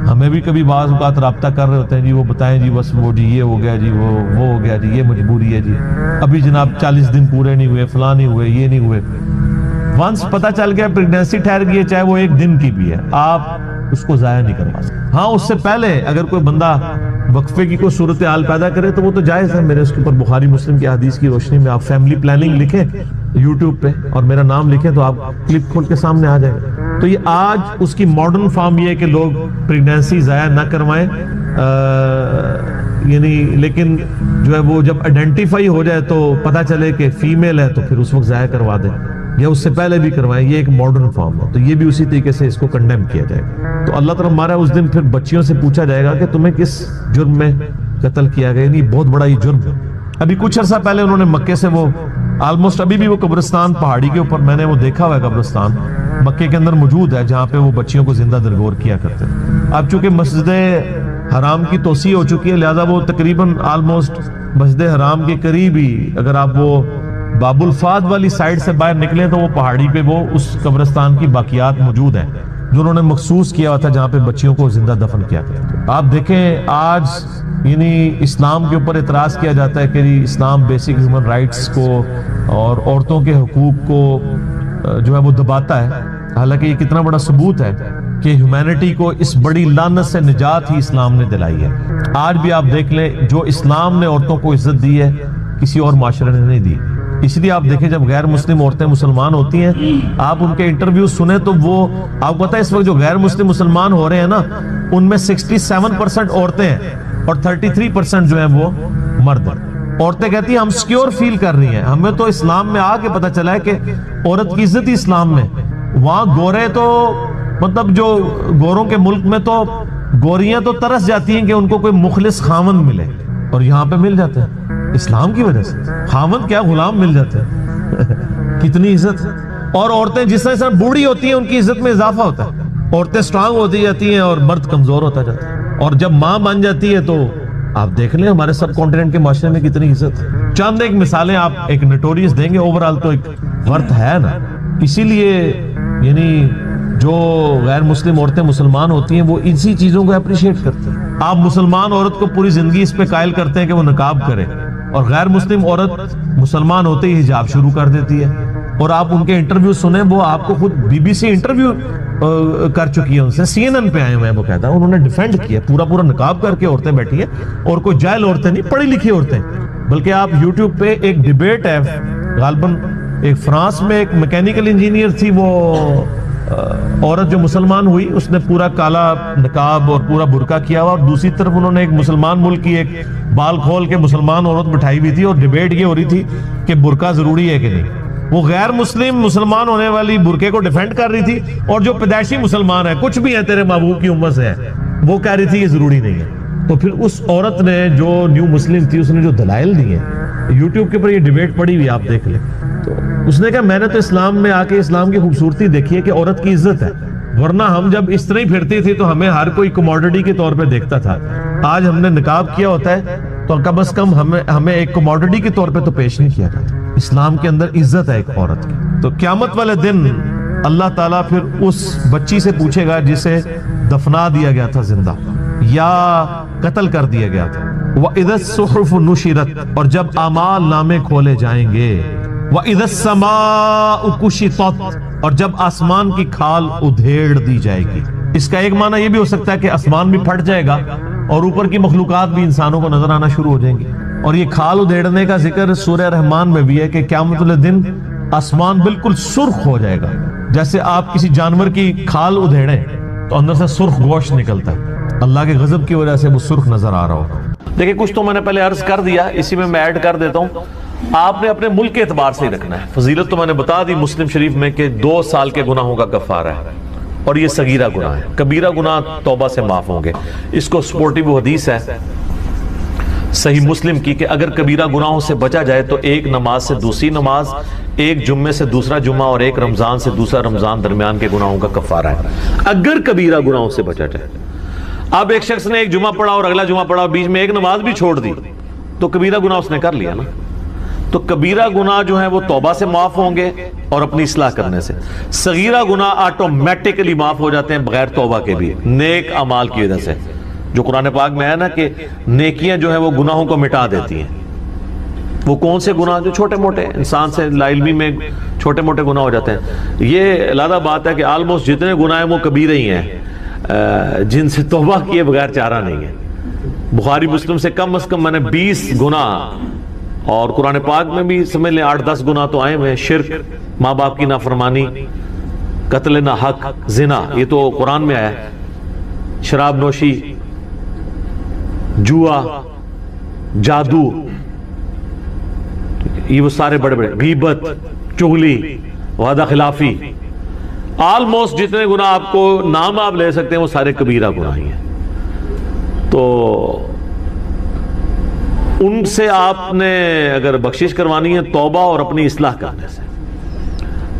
ہمیں بھی کبھی بعض اوقات رابطہ کر رہے ہوتے ہیں, جی وہ بتائیں جی بس وہ جی یہ ہو گیا جی وہ ہو گیا جی یہ مجبوری ہے جی ابھی جناب 40 دن پورے نہیں ہوئے, فلاں نہیں ہوئے, یہ نہیں ہوئے. ونس پتہ چل گیا پریگنینسی ٹھہر گئی ہے, چاہے وہ 1 دن کی بھی ہے, آپ اس کو ضائع نہیں کروا سکتے. ہاں اس سے پہلے اگر کوئی بندہ وقفے کی کوئی صورتحال پیدا کرے تو وہ تو جائز ہے. میرے اس کے اوپر بخاری مسلم کی حدیث کی روشنی میں آپ فیملی پلاننگ لکھیں یوٹیوب پہ اور میرا نام لکھیں تو آپ کلپ کھول کے سامنے آ جائے گا. تو یہ آج اس کی ماڈرن فارم یہ ہے کہ لوگ پریگنینسی ضائع نہ کروائیں, یعنی لیکن جو ہے وہ جب آئیڈینٹیفائی ہو جائے تو پتہ چلے کہ فیمیل ہے تو پھر اس وقت ضائع کروا دیں, یا اس سے پہلے بھی کروائیں. یہ ایک ماڈرن فارم ہے, تو یہ بھی اسی طریقے سے اس کو کنڈیم کیا جائے گا. تو اللہ تعالیٰ ہمارا اس دن پھر بچیوں سے پوچھا جائے گا کہ تمہیں کس جرم میں قتل کیا گیا. یعنی بہت بڑا یہ جرم ہے. ابھی کچھ عرصہ پہلے انہوں نے مکے سے وہ آلموسٹ ابھی بھی وہ قبرستان پہاڑی کے اوپر میں نے وہ دیکھا ہوا ہے, قبرستان مکے کے اندر موجود ہے جہاں پہ وہ بچیوں کو زندہ درگور کیا کرتے ہیں. اب چونکہ مسجد حرام کی توسیع ہو چکی ہے لہذا وہ تقریباً آلموسٹ مسجد حرام کے قریب ہی, اگر آپ وہ باب الفاد والی سائڈ سے باہر نکلیں تو وہ پہاڑی پہ وہ اس قبرستان کی باقیات موجود ہیں جو انہوں نے مخصوص کیا ہوا تھا جہاں پہ بچیوں کو زندہ دفن کیا گیا. آپ دیکھیں آج یعنی اسلام کے اوپر اعتراض کیا جاتا ہے کہ اسلام بیسک ہیومن رائٹس کو اور عورتوں کے حقوق کو جو ہے وہ دباتا ہے, حالانکہ یہ کتنا بڑا ثبوت ہے کہ ہیومینٹی کو اس بڑی لعنت سے نجات ہی اسلام نے دلائی ہے. آج بھی آپ دیکھ لیں جو اسلام نے عورتوں کو عزت دی ہے کسی اور معاشرے نے نہیں دی. اس لیے آپ دیکھیں جب غیر مسلم عورتیں مسلمان ہوتی ہیں آپ ان کے انٹرویو سنیں تو وہ آپ کو پتہ ہے اس وقت جو غیر مسلم مسلمان ہو رہے ہیں نا ان میں 67% عورتیں ہیں اور 33% جو ہیں وہ مرد ہیں. عورتیں کہتی ہیں ہم سیکیور فیل کر رہی ہیں, ہمیں تو اسلام میں آ کے پتہ چلا ہے کہ عورت کی عزت ہی اسلام میں. وہاں گورے تو مطلب جو گوروں کے ملک میں تو گوریاں تو ترس جاتی ہیں کہ ان کو کوئی مخلص خاوند ملے, اور یہاں پہ مل جاتے ہیں اسلام کی وجہ سے. خاوند کیا غلام مل جاتے ہیں. کتنی عزت. اور عورتیں جس طرح بوڑھی ہوتی ہیں ان کی عزت میں اضافہ ہوتا ہے. عورتیں سٹرانگ ہوتی جاتی ہیں اور مرد کمزور ہوتا جاتا ہے. اور جب ماں بن جاتی ہے تو آپ دیکھ لیں ہمارے سب کانٹیننٹ کے معاشرے میں کتنی عزت ہے. چند ایک مثالیں آپ ایک نوٹوریس دیں گے, اوورال تو ایک ورت ہے نا. اسی لیے یعنی جو غیر مسلم عورتیں مسلمان ہوتی ہیں وہ اسی چیزوں کو اپریشیٹ کرتے ہیں. آپ مسلمان عورت کو پوری زندگی اس پہ قائل کرتے ہیں کہ وہ نقاب کرے, اور غیر مسلم عورت مسلمان ہوتے ہی حجاب شروع کر دیتی ہے. اور آپ ان کے انٹرویو سنیں, وہ آپ کو خود بی بی سی انٹرویو کر چکی ہے, ان سے سی این این پہ آئے ہوئے ہیں, وہ کہتا ہے انہوں نے ڈیفینڈ کیا پورا نقاب کر کے عورتیں بیٹھی ہیں, اور کوئی جاہل عورتیں نہیں, پڑھی لکھی عورتیں. بلکہ آپ یوٹیوب پہ ایک ڈیبیٹ ہے, غالباً ایک فرانس میں ایک میکینیکل انجینئر تھی, وہ عورت جو مسلمان ہوئی اس نے پورا کالا نقاب اور پورا برقع کیا ہوا, اور دوسری طرف انہوں نے ایک مسلمان ملک کی ایک بال کھول کے مسلمان عورت بٹھائی ہوئی تھی, اور ڈیبیٹ یہ ہو رہی تھی کہ برقع ضروری ہے کہ نہیں. وہ غیر مسلم مسلمان ہونے والی برقعے کو ڈیفینڈ کر رہی تھی, اور جو پیدائشی مسلمان ہے, کچھ بھی ہے تیرے محبوب کی امت سے ہے, وہ کہہ رہی تھی یہ ضروری نہیں ہے. تو پھر اس عورت نے جو نیو مسلم تھی, اس نے جو دلائل دیے ہیں, یوٹیوب کے اوپر یہ ڈیبیٹ پڑی ہوئی آپ دیکھ لیں, تو اس نے کہا میں نے تو اسلام میں آ کے اسلام کی خوبصورتی دیکھی ہے کہ عورت کی عزت ہے, ورنہ ہم جب اس طرح ہی پھرتی تھی تو ہمیں ہر کوئی کموڈٹی کے طور پہ دیکھتا تھا. آج ہم نے نقاب کیا ہوتا ہے تو کم از کم ہمیں ایک کموڈٹی کے طور پہ تو پیش نہیں کیا جاتا. اسلام کے اندر عزت ہے ایک عورت کی. تو قیامت والے دن اللہ تعالیٰ پھر اس بچی سے پوچھے گا جسے دفنا دیا گیا تھا زندہ یا قتل کر دیا گیا تھا, وَإِذَا الصُّحُفُ نُشِرَتْ, اور جب اعمال نامے کھولے جائیں گے, وَإِذَا السَّمَاءُ كُشِطَتْ, اور جب آسمان کی کھال ادھیڑ دی جائے گی. اس کا ایک معنی یہ بھی ہو سکتا ہے کہ آسمان بھی پھٹ جائے گا اور اوپر کی مخلوقات بھی انسانوں کو نظر آنا شروع ہو جائیں گی. اور یہ کھال ادھیڑنے کا ذکر سورہ رحمان میں بھی ہے کہ قیامت والے دن آسمان بالکل سرخ ہو جائے گا, جیسے آپ کسی جانور کی کھال ادھیڑیں تو اندر سے سرخ گوشت نکلتا ہے, اللہ کے غضب کی وجہ سے وہ سرخ نظر آ رہا ہوگا. دیکھیں کچھ تو میں نے پہلے عرض کر دیا, اسی میں ایڈ کر دیتا ہوں. آپ نے اپنے ملک کے اعتبار سے ہی رکھنا ہے. فضیلت تو میں نے بتا دی مسلم شریف میں کہ 2 سال کے گناہوں کا کفارہ ہے, اور یہ صغیرہ گناہ ہے. کبیرہ گناہ توبہ سے معاف ہوں گے. اس کو سپورٹیو حدیث ہے صحیح مسلم کی کہ اگر کبیرہ گناہوں سے بچا جائے تو ایک نماز سے دوسری نماز, ایک جمعے سے دوسرا جمعہ, اور ایک رمضان سے دوسرا رمضان درمیان کے گناہوں کا کفارہ ہے, اگر کبیرہ گناہوں سے بچا جائے. اب ایک شخص نے ایک جمعہ پڑھا اور اگلا جمعہ پڑھا, بیچ میں ایک نماز بھی چھوڑ دی, تو کبیرہ گناہ اس نے کر لیا نا. تو کبیرہ گناہ جو ہیں وہ توبہ سے معاف ہوں گے اور اپنی اصلاح کرنے سے. صغیرہ گناہ آٹومیٹکلی معاف ہو جاتے ہیں بغیر توبہ کے بھی, نیک اعمال کی وجہ سے. جو قرآن پاک میں ہے نا کہ نیکیاں جو ہیں وہ گناہوں کو مٹا دیتی ہیں. وہ کون سے گناہ جو چھوٹے موٹے انسان سے لا علمی میں چھوٹے موٹے گناہ ہو جاتے ہیں. یہ علیحدہ بات ہے کہ آلموسٹ جتنے گناہ ہیں وہ کبیرہ ہی ہیں جن سے توبہ کیے بغیر چارہ نہیں ہے. بخاری مسلم سے کم از کم میں نے 20 گناہ, اور قرآن پاک میں بھی سمجھ لیں 8-10 گناہ تو آئے ہوئے. شرک, ماں باپ کی نافرمانی, قتل نہ حق, زنا, یہ تو قرآن میں آیا ہے, شراب نوشی, جوا, جادو, یہ وہ سارے بڑے بڑے, غیبت, چغلی, وعدہ خلافی, آلموسٹ جتنے گناہ آپ کو نام آپ لے سکتے ہیں وہ سارے کبیرہ گناہ ہیں. تو ان سے آپ نے اگر بخشش کروانی ہے توبہ اور اپنی اصلاح کرنے سے,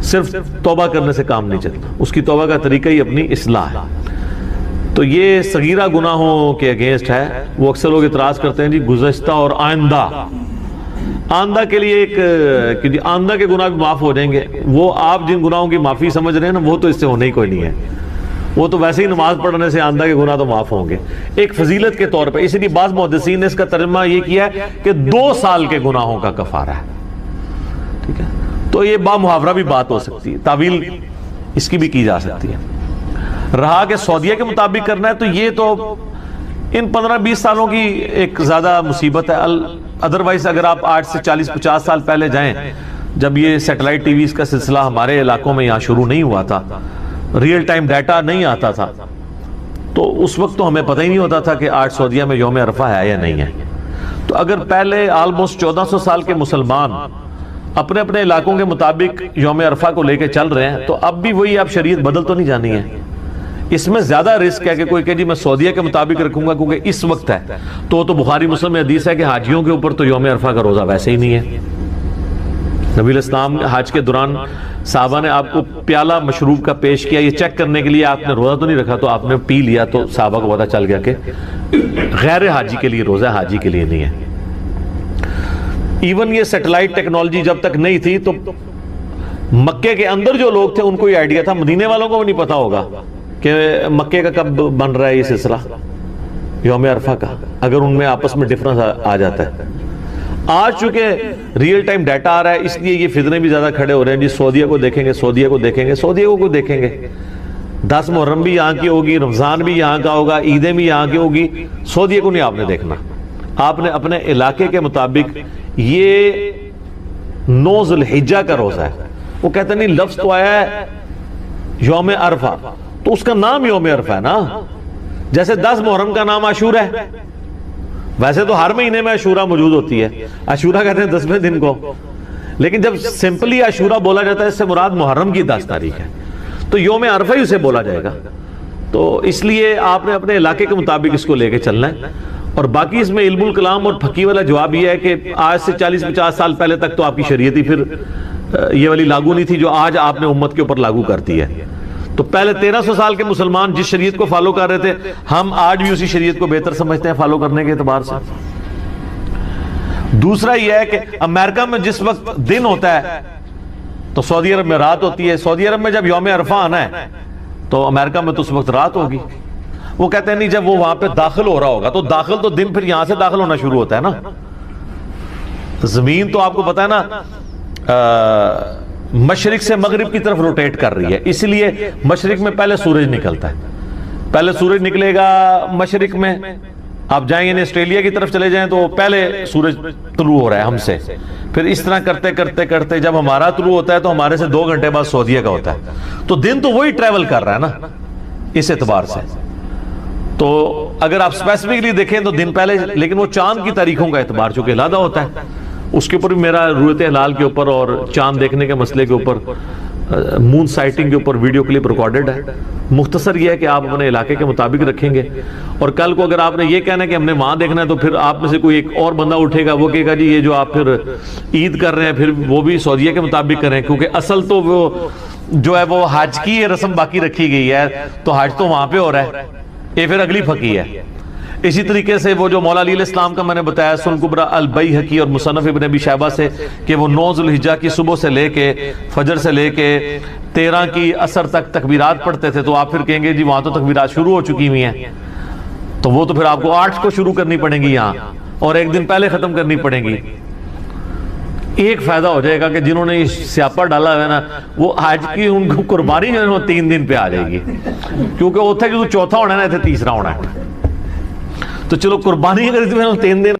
صرف توبہ کرنے سے کام نہیں چلتا, اس کی توبہ کا طریقہ ہی اپنی اصلاح ہے. تو یہ صغیرہ گناہوں کے اگینسٹ ہے. وہ اکثر لوگ اعتراض کرتے ہیں جی گزشتہ اور آئندہ, آئندہ کے لیے ایک کہ جی آئندہ کے گناہ بھی معاف ہو جائیں گے. وہ آپ جن گناہوں کی معافی سمجھ رہے ہیں نا وہ تو اس سے ہونے ہی کوئی نہیں ہے, وہ تو ویسے ہی نماز پڑھنے سے آئندہ کے گناہ تو معاف ہوں گے ایک فضیلت کے طور پہ. اسی لیے بعض محدثین نے اس کا ترجمہ یہ کیا ہے کہ 2 سال کے گناہوں کا کفارہ ہے. ٹھیک ہے, تو یہ با محاورہ بھی بات ہو سکتی ہے, تعویل اس کی بھی کی جا سکتی ہے. رہا کہ سعودیہ کے مطابق کرنا ہے تو یہ تو ان 15-20 سالوں کی ایک زیادہ مصیبت ہے. ادروائز اگر آپ 8 سے 40-50 سال پہلے جائیں, جب یہ سیٹلائٹ ٹی ویز کا سلسلہ ہمارے علاقوں میں یہاں شروع نہیں ہوا تھا, ریئل ٹائم ڈیٹا نہیں آتا تھا, تو اس وقت تو ہمیں پتہ ہی نہیں ہوتا تھا کہ آج سعودیہ میں یوم عرفہ ہے یا نہیں ہے. تو اگر پہلے آلموسٹ 1400 سال کے مسلمان اپنے اپنے علاقوں کے مطابق یوم عرفہ کو لے کے چل رہے ہیں, تو اب بھی وہی, آپ شریعت بدل تو نہیں جانی ہے. اس میں زیادہ رسک ہے کہ کوئی کہ جی میں سعودیہ کے مطابق رکھوں گا کیونکہ اس وقت ہے, تو بخاری مسلم میں حدیث ہے کہ حاجیوں کے اوپر تو یوم عرفہ کا روزہ ویسے ہی نہیں ہے. نبی علیہ السلام حج کے دوران صحابہ نے آپ کو پیالہ مشروب کا پیش کیا، یہ چیک کرنے کے لیے آپ نے روزہ تو نہیں رکھا، تو آپ نے پی لیا، تو صحابہ کو پتہ چل گیا کہ غیر حاجی کے لیے روزہ، حاجی کے لیے نہیں ہے۔ ایون یہ سیٹلائٹ ٹیکنالوجی جب تک نہیں تھی تو مکے کے اندر جو لوگ تھے ان کو یہ آئیڈیا تھا، مدینے والوں کو بھی نہیں پتا ہوگا کہ مکے کا کب بن رہا ہے یہ سلسلہ یوم عرفہ کا، اگر ان میں آپس میں ڈفرنس آ جاتا ہے۔ آج چونکہ ریئل ٹائم ڈیٹا آ رہا ہے، اس لیے یہ فتنے بھی زیادہ کھڑے ہو رہے ہیں، جی سعودیہ کو دیکھیں گے، سعودیہ کو دیکھیں گے، سعودیہ کو دیکھیں گے، 10 محرم بھی یہاں کی ہوگی، رمضان بھی یہاں کا ہوگا، عیدیں بھی یہاں کی ہوگی، سعودیہ کو نہیں آپ نے دیکھنا۔ آپ نے اپنے علاقے کے مطابق، یہ 9 ذی الحجہ کا روزہ ہے، وہ کہتے نہیں لفظ تو آیا ہے یوم عرفہ، تو اس کا نام یوم عرفہ ہے نا، جیسے 10 محرم کا نام عاشورہ ہے، ویسے تو ہر مہینے میں عاشورہ موجود ہوتی ہے، عاشورہ کہتے ہیں 10ویں دن کو، لیکن جب سمپلی عاشورہ بولا جاتا ہے اس سے مراد محرم کی 10 تاریخ ہے، تو یوم عرفہ ہی اسے بولا جائے گا۔ تو اس لیے آپ نے اپنے علاقے کے مطابق اس کو لے کے چلنا ہے۔ اور باقی اس میں علم الکلام اور پھکی والا جواب یہ ہے کہ آج سے 40-50 سال پہلے تک تو آپ کی شریعت ہی پھر یہ والی لاگو نہیں تھی جو آج آپ نے امت کے اوپر لاگو کرتی ہے۔ تو پہلے 1300 سال کے مسلمان جس شریعت کو فالو کر رہے تھے، ہم آج بھی اسی شریعت کو بہتر سمجھتے ہیں فالو کرنے کے اعتبار سے۔ دوسرا یہ ہے کہ امریکہ میں جس وقت دن ہوتا ہے تو سعودی عرب میں رات ہوتی ہے، سعودی عرب میں جب یوم عرفہ آنا ہے تو امریکہ میں تو اس وقت رات ہوگی۔ وہ کہتے ہیں نہیں، جب وہ وہاں پہ داخل ہو رہا ہوگا تو داخل تو دن پھر یہاں سے داخل ہونا شروع ہوتا ہے نا، زمین تو آپ کو پتا ہے نا مشرق سے مغرب کی طرف روٹیٹ کر رہی ہے، اس لیے مشرق میں پہلے سورج نکلتا ہے، پہلے سورج نکلے گا مشرق میں، آپ جائیں گے آسٹریلیا کی طرف چلے جائیں تو پہلے سورج طلوع ہو رہا ہے ہم سے، پھر اس طرح کرتے کرتے کرتے جب ہمارا طلوع ہوتا ہے تو ہمارے سے 2 گھنٹے بعد سعودیہ کا ہوتا ہے، تو دن تو وہی ٹریول کر رہا ہے نا اس اعتبار سے۔ تو اگر آپ اسپیسیفکلی دیکھیں تو دن پہلے، لیکن وہ چاند کی تاریخوں کا اعتبار چونکہ علیحدہ ہوتا ہے، اس کے اوپر بھی میرا رؤیت ہلال کے اوپر اور چاند دیکھنے کے مسئلے کے اوپر، مون سائٹنگ کے اوپر ویڈیو کلپ ریکارڈڈ ہے۔ مختصر یہ ہے کہ آپ اپنے علاقے کے مطابق رکھیں گے، اور کل کو اگر آپ نے یہ کہنا ہے کہ ہم نے وہاں دیکھنا ہے تو پھر آپ میں سے کوئی ایک اور بندہ اٹھے گا، وہ کہے گا جی یہ جو آپ پھر عید کر رہے ہیں پھر وہ بھی سعودیہ کے مطابق کریں، کیونکہ اصل تو وہ جو ہے وہ حج کی یہ رسم باقی رکھی گئی ہے، تو حج تو وہاں پہ ہو رہا ہے، یہ پھر اگلی پھکی ہے۔ اسی طریقے سے وہ جو مولا علی علیہ السلام کا میں نے بتایا سنن کبریٰ البیہقی اور مصنف ابن ابی شیبہ سے کہ وہ 9 ذی الحجہ کی صبح سے لے کے فجر سے لے کے 13 کی عصر تک تکبیرات پڑھتے تھے، تو آپ پھر کہیں گے جی وہاں تو تکبیرات شروع ہو چکی ہوئی ہیں، تو وہ تو پھر آپ کو 8 کو شروع کرنی پڑیں گی یہاں، اور ایک دن پہلے ختم کرنی پڑیں گی۔ ایک فائدہ ہو جائے گا کہ جنہوں نے سیاپا ڈالا ہے نا، وہ آج کی ان کو قربانی جو ہے وہ 3 دن پہ آ جائے گی، کیونکہ اتنے جو چوتھا ہونا ہے نا اتنے تیسرا ہونا ہے، تو چلو قربانی اگر 3 دن